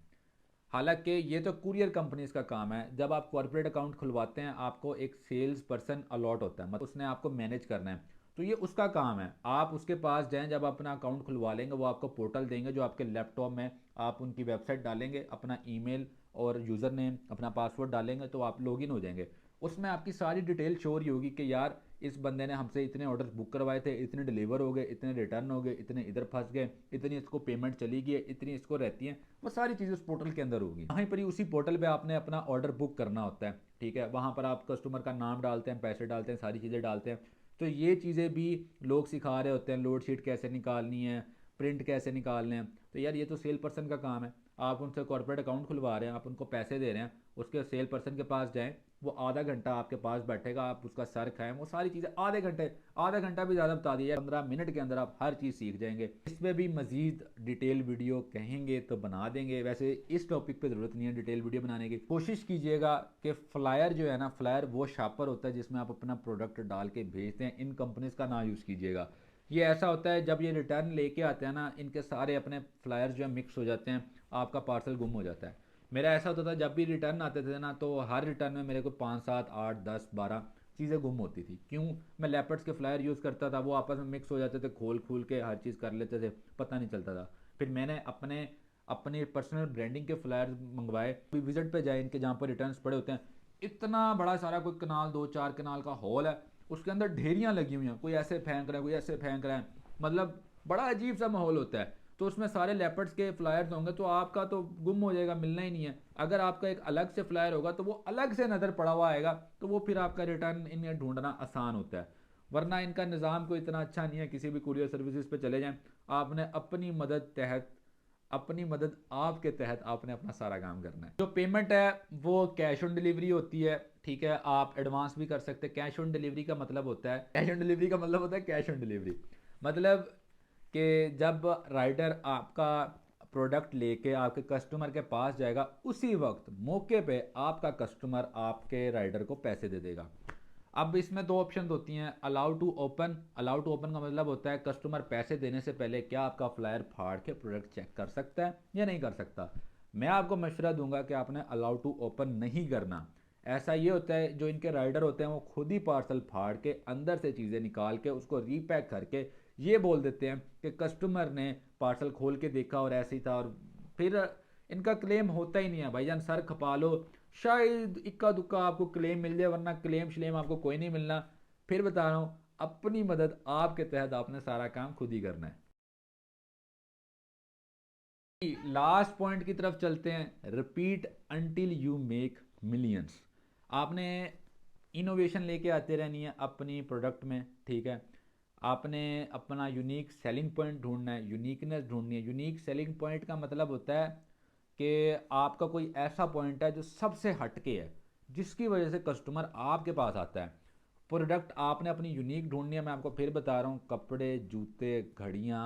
[SPEAKER 1] हालांकि ये तो कुरियर कंपनीज का काम है। जब आप कॉर्पोरेट अकाउंट खुलवाते हैं आपको एक सेल्स पर्सन अलॉट होता है, मतलब उसने आपको मैनेज करना है, तो ये उसका काम है। आप उसके पास जाएं, जब अपना अकाउंट खुलवा लेंगे वो आपको पोर्टल देंगे जो आपके लैपटॉप में आप उनकी वेबसाइट डालेंगे, अपना ईमेल और यूज़र नेम, अपना पासवर्ड डालेंगे तो आप लॉगिन हो जाएंगे। उसमें आपकी सारी डिटेल शो रही होगी कि यार इस बंदे ने हमसे इतने ऑर्डर बुक करवाए थे, इतने डिलीवर हो गए, इतने रिटर्न हो गए, इतने इधर फंस गए, इतनी इसको पेमेंट चली गई, इतनी इसको रहती है, वो सारी चीज़ें उस पोर्टल के अंदर होगी। वहीं पर ही उसी पोर्टल पे आपने अपना ऑर्डर बुक करना होता है, ठीक है। वहाँ पर आप कस्टमर का नाम डालते हैं, पैसे डालते हैं, सारी चीज़ें डालते हैं। तो ये चीज़ें भी लोग सिखा रहे होते हैं, लोड शीट कैसे निकालनी है, प्रिंट कैसे निकालने हैं। तो यार ये तो सेल पर्सन का काम है। आप उनसे कॉर्पोरेट अकाउंट खुलवा रहे हैं, आप उनको पैसे दे रहे हैं, उसके सेल पर्सन के पास जाएं, वो आधा घंटा आपके पास बैठेगा, आप उसका सर खाएं, वो सारी चीज़ें आधा घंटा भी ज़्यादा बता दिया, 15 मिनट के अंदर आप हर चीज़ सीख जाएंगे। इसमें भी मजीद डिटेल वीडियो कहेंगे तो बना देंगे, वैसे इस टॉपिक पे ज़रूरत नहीं है डिटेल वीडियो बनाने की। कोशिश कीजिएगा कि फ्लायर जो है ना, फ्लायर वो शापर होता है जिसमें आप अपना प्रोडक्ट डाल के भेजते हैं, इन कंपनीज़ का ना यूज़ कीजिएगा। ये ऐसा होता है जब ये रिटर्न लेके आते हैं ना, इनके सारे अपने फ्लायर्स जो है मिक्स हो जाते हैं, आपका पार्सल गुम हो जाता है। मेरा ऐसा होता था जब भी रिटर्न आते थे ना, तो हर रिटर्न में मेरे को 5, 7, 8, 10, 12 चीज़ें गुम होती थी। क्यों? मैं लेपर्ड्स के फ्लायर यूज़ करता था, वो आपस में मिक्स हो जाते थे, खोल के हर चीज़ कर लेते थे, पता नहीं चलता था। फिर मैंने अपने अपने पर्सनल ब्रांडिंग के फ्लायर्स मंगवाए, कोई विजिट पे जाए इनके जहाँ पर रिटर्न्स पड़े होते हैं, इतना बड़ा सारा कोई कनाल 2-4 कनाल का हॉल है, उसके अंदर ढेरियाँ लगी हुई हैं, कोई ऐसे फेंक रहा है, कोई ऐसे फेंक रहा है, मतलब बड़ा अजीब सा माहौल होता है। तो उसमें सारे लेपर्ड्स के फ्लायर्स होंगे तो आपका तो गुम हो जाएगा, मिलना ही नहीं है। अगर आपका एक अलग से फ्लायर होगा तो वो अलग से नज़र पड़ा हुआ आएगा, तो वो फिर आपका रिटर्न इन्हें ढूंढना आसान होता है। वरना इनका निज़ाम कोई इतना अच्छा नहीं है। किसी भी कुरियर सर्विसेज पे चले जाएं, आपने अपनी मदद आपके तहत आपने अपना सारा काम करना है। जो पेमेंट है वो कैश ऑन डिलीवरी होती है, ठीक है। आप एडवांस भी कर सकते हैं। कैश ऑन डिलीवरी का मतलब होता है कैश ऑन डिलीवरी मतलब कि जब राइडर आपका प्रोडक्ट लेके आपके कस्टमर के पास जाएगा, उसी वक्त मौके पे आपका कस्टमर आपके राइडर को पैसे दे देगा। अब इसमें दो ऑप्शन होती हैं, अलाउ टू ओपन का मतलब होता है कस्टमर पैसे देने से पहले क्या आपका फ्लायर फाड़ के प्रोडक्ट चेक कर सकता है या नहीं कर सकता। मैं आपको मशवरा दूंगा कि आपने अलाउ टू ओपन नहीं करना। ऐसा ये होता है जो इनके राइडर होते हैं वो खुद ही पार्सल फाड़ के अंदर से चीज़ें निकाल के उसको रीपैक करके ये बोल देते हैं कि कस्टमर ने पार्सल खोल के देखा और ऐसे ही था, और फिर इनका क्लेम होता ही नहीं है। भाईजान सर खपा लो, शायद इक्का दुक्का आपको क्लेम मिल जाए, वरना क्लेम श्लेम आपको कोई नहीं मिलना। फिर बता रहा हूँ, अपनी मदद आपके तहत आपने सारा काम खुद ही करना है। लास्ट पॉइंट की तरफ चलते हैं, repeat until you make millions. आपने इनोवेशन लेके आते रहनी है अपनी प्रोडक्ट में, ठीक है। आपने अपना यूनिक सेलिंग पॉइंट ढूंढना है, यूनिकनेस ढूंढनी है। यूनिक सेलिंग पॉइंट का मतलब होता है कि आपका कोई ऐसा पॉइंट है जो सबसे हटके है, जिसकी वजह से कस्टमर आपके पास आता है। प्रोडक्ट आपने अपनी यूनिक ढूंढनी है। मैं आपको फिर बता रहा हूँ, कपड़े, जूते, घड़ियाँ,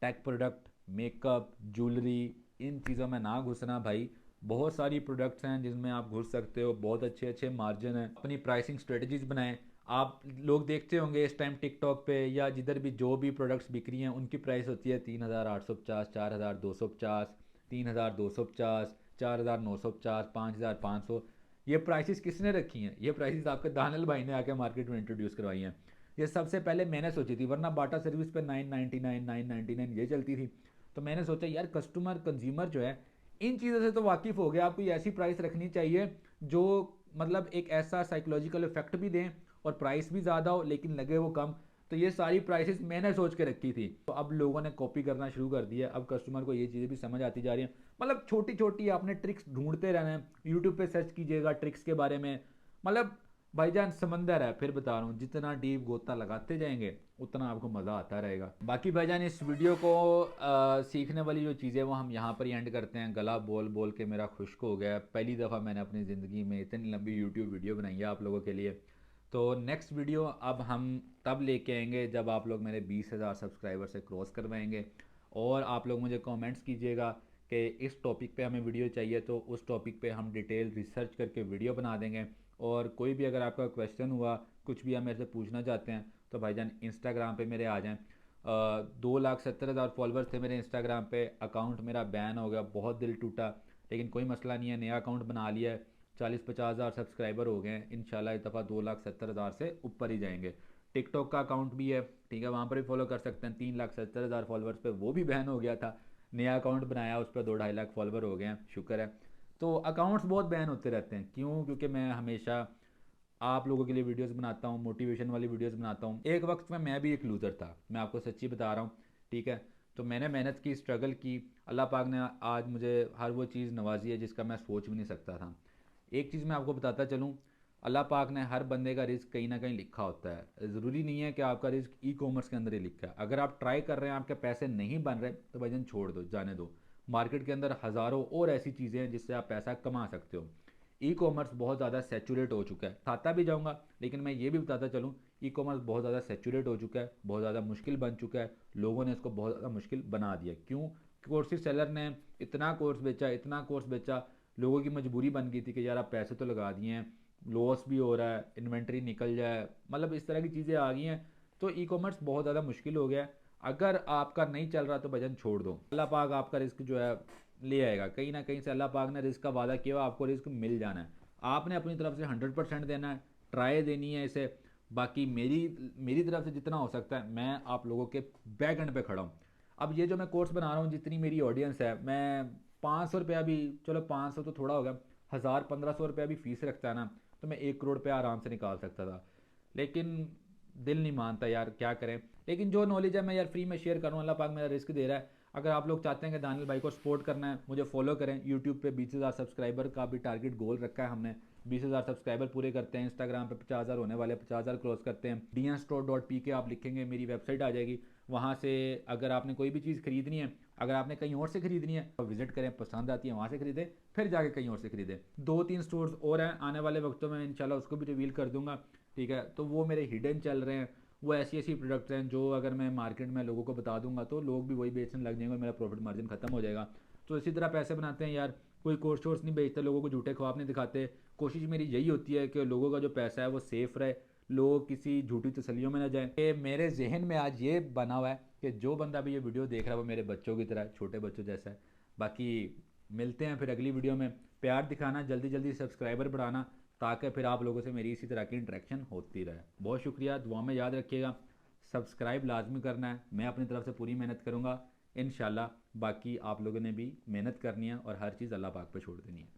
[SPEAKER 1] टेक प्रोडक्ट, मेकअप, ज्वेलरी, इन चीज़ों में ना घुसना भाई। बहुत सारी प्रोडक्ट्स हैं जिसमें आप घुस सकते हो, बहुत अच्छे अच्छे मार्जिन हैं। अपनी प्राइसिंग स्ट्रेटजीज बनाएं। आप लोग देखते होंगे इस टाइम टिकटॉक पे या जिधर भी जो भी प्रोडक्ट्स बिक रही हैं उनकी प्राइस होती है 3850, 4250, 3250, 4950, 5500। ये प्राइसेस किसने रखी हैं? ये प्राइसेस आपके दानियल भाई ने आके मार्केट में इंट्रोड्यूस करवाई हैं। ये सबसे पहले मैंने सोची थी, वरना बाटा सर्विस पे 999 ये चलती थी। तो मैंने सोचा यार कस्टमर कंज्यूमर जो है इन चीज़ों से तो वाकिफ़ हो गया, आपको ऐसी प्राइस रखनी चाहिए जो मतलब एक ऐसा साइकोलॉजिकल इफेक्ट भी दें और प्राइस भी ज़्यादा हो लेकिन लगे वो कम। तो ये सारी प्राइसेस मैंने सोच के रखी थी। तो अब लोगों ने कॉपी करना शुरू कर दिया। अब कस्टमर को ये चीज़ें भी समझ आती जा रही हैं। मतलब छोटी छोटी आपने ट्रिक्स ढूंढते रहना है। यूट्यूब पे सर्च कीजिएगा ट्रिक्स के बारे में। मतलब भाईजान समंदर है, फिर बता रहा हूँ, जितना डीप गोता लगाते जाएंगे उतना आपको मज़ा आता रहेगा। बाकी भाईजान इस वीडियो को सीखने वाली जो चीज़ें वो हम यहाँ पर ही एंड करते हैं। गला बोल बोल के मेरा खुश्क हो गया। पहली दफ़ा मैंने अपनी ज़िंदगी में इतनी लंबी यूट्यूब वीडियो बनाई है आप लोगों के लिए। तो नेक्स्ट वीडियो अब हम तब लेके आएंगे जब आप लोग मेरे 20,000 सब्सक्राइबर से क्रॉस करवाएंगे। और आप लोग मुझे कमेंट्स कीजिएगा कि इस टॉपिक पे हमें वीडियो चाहिए, तो उस टॉपिक पे हम डिटेल रिसर्च करके वीडियो बना देंगे। और कोई भी अगर आपका क्वेश्चन हुआ, कुछ भी आप मेरे से पूछना चाहते हैं तो भाईजान इंस्टाग्राम पे मेरे आ जाएं। 2,70,000 फॉलोअर्स थे मेरे इंस्टाग्राम पे। अकाउंट मेरा बैन हो गया, बहुत दिल टूटा, लेकिन कोई मसला नहीं है, नया अकाउंट बना लिया है। 40-50,000 सब्सक्राइबर हो गए हैं। इंशाल्लाह इस दफ़ा 2,70,000 से ऊपर ही जाएंगे। टिकटॉक का अकाउंट भी है, ठीक है, वहाँ पर भी फॉलो कर सकते हैं। 3,70,000 फॉलोअर्स पे वो भी बैन हो गया था। नया अकाउंट बनाया, उस पर 2-2.5 लाख फॉलोवर हो गए हैं, शुक्र है। तो अकाउंट्स बहुत बैन होते रहते हैं, क्यों? क्योंकि मैं हमेशा आप लोगों के लिए वीडियोस बनाता हूँ, मोटिवेशन वाली वीडियोस बनाता हूँ। एक वक्त में मैं भी एक लूज़र था, मैं आपको सच्ची बता रहा हूँ, ठीक है। तो मैंने मेहनत की, स्ट्रगल की, अल्लाह पाक ने आज मुझे हर वो चीज़ नवाजी है जिसका मैं सोच भी नहीं सकता था। एक चीज़ मैं आपको बताता चलूँ, अल्लाह पाक ने हर बंदे का रिस्क कहीं ना कहीं लिखा होता है। ज़रूरी नहीं है कि आपका रिस्क ई कॉमर्स के अंदर ही लिखा है। अगर आप ट्राई कर रहे हैं, आपके पैसे नहीं बन रहे, तो भाईजान छोड़ दो, जाने दो। मार्केट के अंदर हज़ारों और ऐसी चीज़ें हैं जिससे आप पैसा कमा सकते हो। ई कॉमर्स बहुत ज़्यादा सैचुरेट हो चुका है, खाता भी जाऊँगा, लेकिन मैं ये भी बताता चलूँ, ई कॉमर्स बहुत ज़्यादा सैचुरेट हो चुका है, बहुत ज़्यादा मुश्किल बन चुका है। लोगों ने इसको बहुत ज़्यादा मुश्किल बना दिया। क्यों? कोर्सेज सेलर ने इतना कोर्स बेचा, लोगों की मजबूरी बन गई थी कि यार आप पैसे तो लगा दिए हैं, लॉस भी हो रहा है, इन्वेंट्री निकल जाए, मतलब इस तरह की चीज़ें आ गई हैं। तो ई कॉमर्स बहुत ज़्यादा मुश्किल हो गया है। अगर आपका नहीं चल रहा तो भजन छोड़ दो, अल्लाह पाक आपका रिस्क जो है ले आएगा। कहीं ना कहीं से अल्लाह पाक ने रिस्क का वादा किया, आपको रिस्क मिल जाना है। आपने अपनी तरफ से 100% देना है, ट्राई देनी है इसे। बाकी मेरी तरफ से जितना हो सकता है मैं आप लोगों के बैक एंड पे खड़ा हूँ। अब ये जो मैं कोर्स बना रहा हूँ, जितनी मेरी ऑडियंस है, मैं 500 रुपया भी, चलो 500 तो थोड़ा होगा, 1000-1500 रुपया भी फीस रखता है ना, तो मैं 1 करोड़ रुपया आराम से निकाल सकता था। लेकिन दिल नहीं मानता यार, क्या करें। लेकिन जो नॉलेज है मैं यार फ्री में शेयर करूँ, अल्लाह पाक मेरा रिस्क दे रहा है। अगर आप लोग चाहते हैं कि दानियल भाई को सपोर्ट करना है, मुझे फॉलो करें। यूट्यूब पे 20,000 सब्सक्राइबर का भी टारगेट गोल रखा है हमने, 20,000 सब्सक्राइबर पूरे करते हैं। इंस्टाग्राम पे 50,000 होने वाले, 50,000 क्रॉस करते हैं। dnstore.pk आप लिखेंगे, मेरी वेबसाइट आ जाएगी। वहाँ से अगर आपने कोई भी चीज़ खरीदनी है, अगर आपने कहीं और से खरीदनी है तो विजिट करें, पसंद आती है वहाँ से खरीदें, फिर जाके कहीं और से खरीदें। 2-3 स्टोर्स और हैं, आने वाले वक्तों में इंशाल्लाह उसको भी रिवील कर दूंगा, ठीक है। तो वो मेरे हिडन चल रहे हैं, वो ऐसी ऐसी प्रोडक्ट्स हैं जो अगर मैं मार्केट में लोगों को बता दूंगा तो लोग भी वही बेचने लग जाएंगे और मेरा प्रॉफिट मार्जिन खत्म हो जाएगा। तो इसी तरह पैसे बनाते हैं यार। कोई कोर्स शोर्स नहीं बेचते, लोगों को झूठे ख्वाब नहीं दिखाते। कोशिश मेरी यही होती है कि लोगों का जो पैसा है वो सेफ रहे, लोग किसी झूठी तसलियों में ना जाएं। ये मेरे जहन में आज ये बना हुआ है कि जो बंदा भी ये वीडियो देख रहा है वो मेरे बच्चों की तरह है, छोटे बच्चों जैसा है। बाकी मिलते हैं फिर अगली वीडियो में। प्यार दिखाना, जल्दी जल्दी सब्सक्राइबर बढ़ाना, ताकि फिर आप लोगों से मेरी इसी तरह की इंटरेक्शन होती रहे। बहुत शुक्रिया, दुआ में याद रखिएगा, सब्सक्राइब लाजमी करना है। मैं अपनी तरफ से पूरी मेहनत करूँगा इंशाल्लाह। बाकी आप लोगों ने भी मेहनत करनी है और हर चीज़ अल्लाह पाक पे छोड़ देनी है।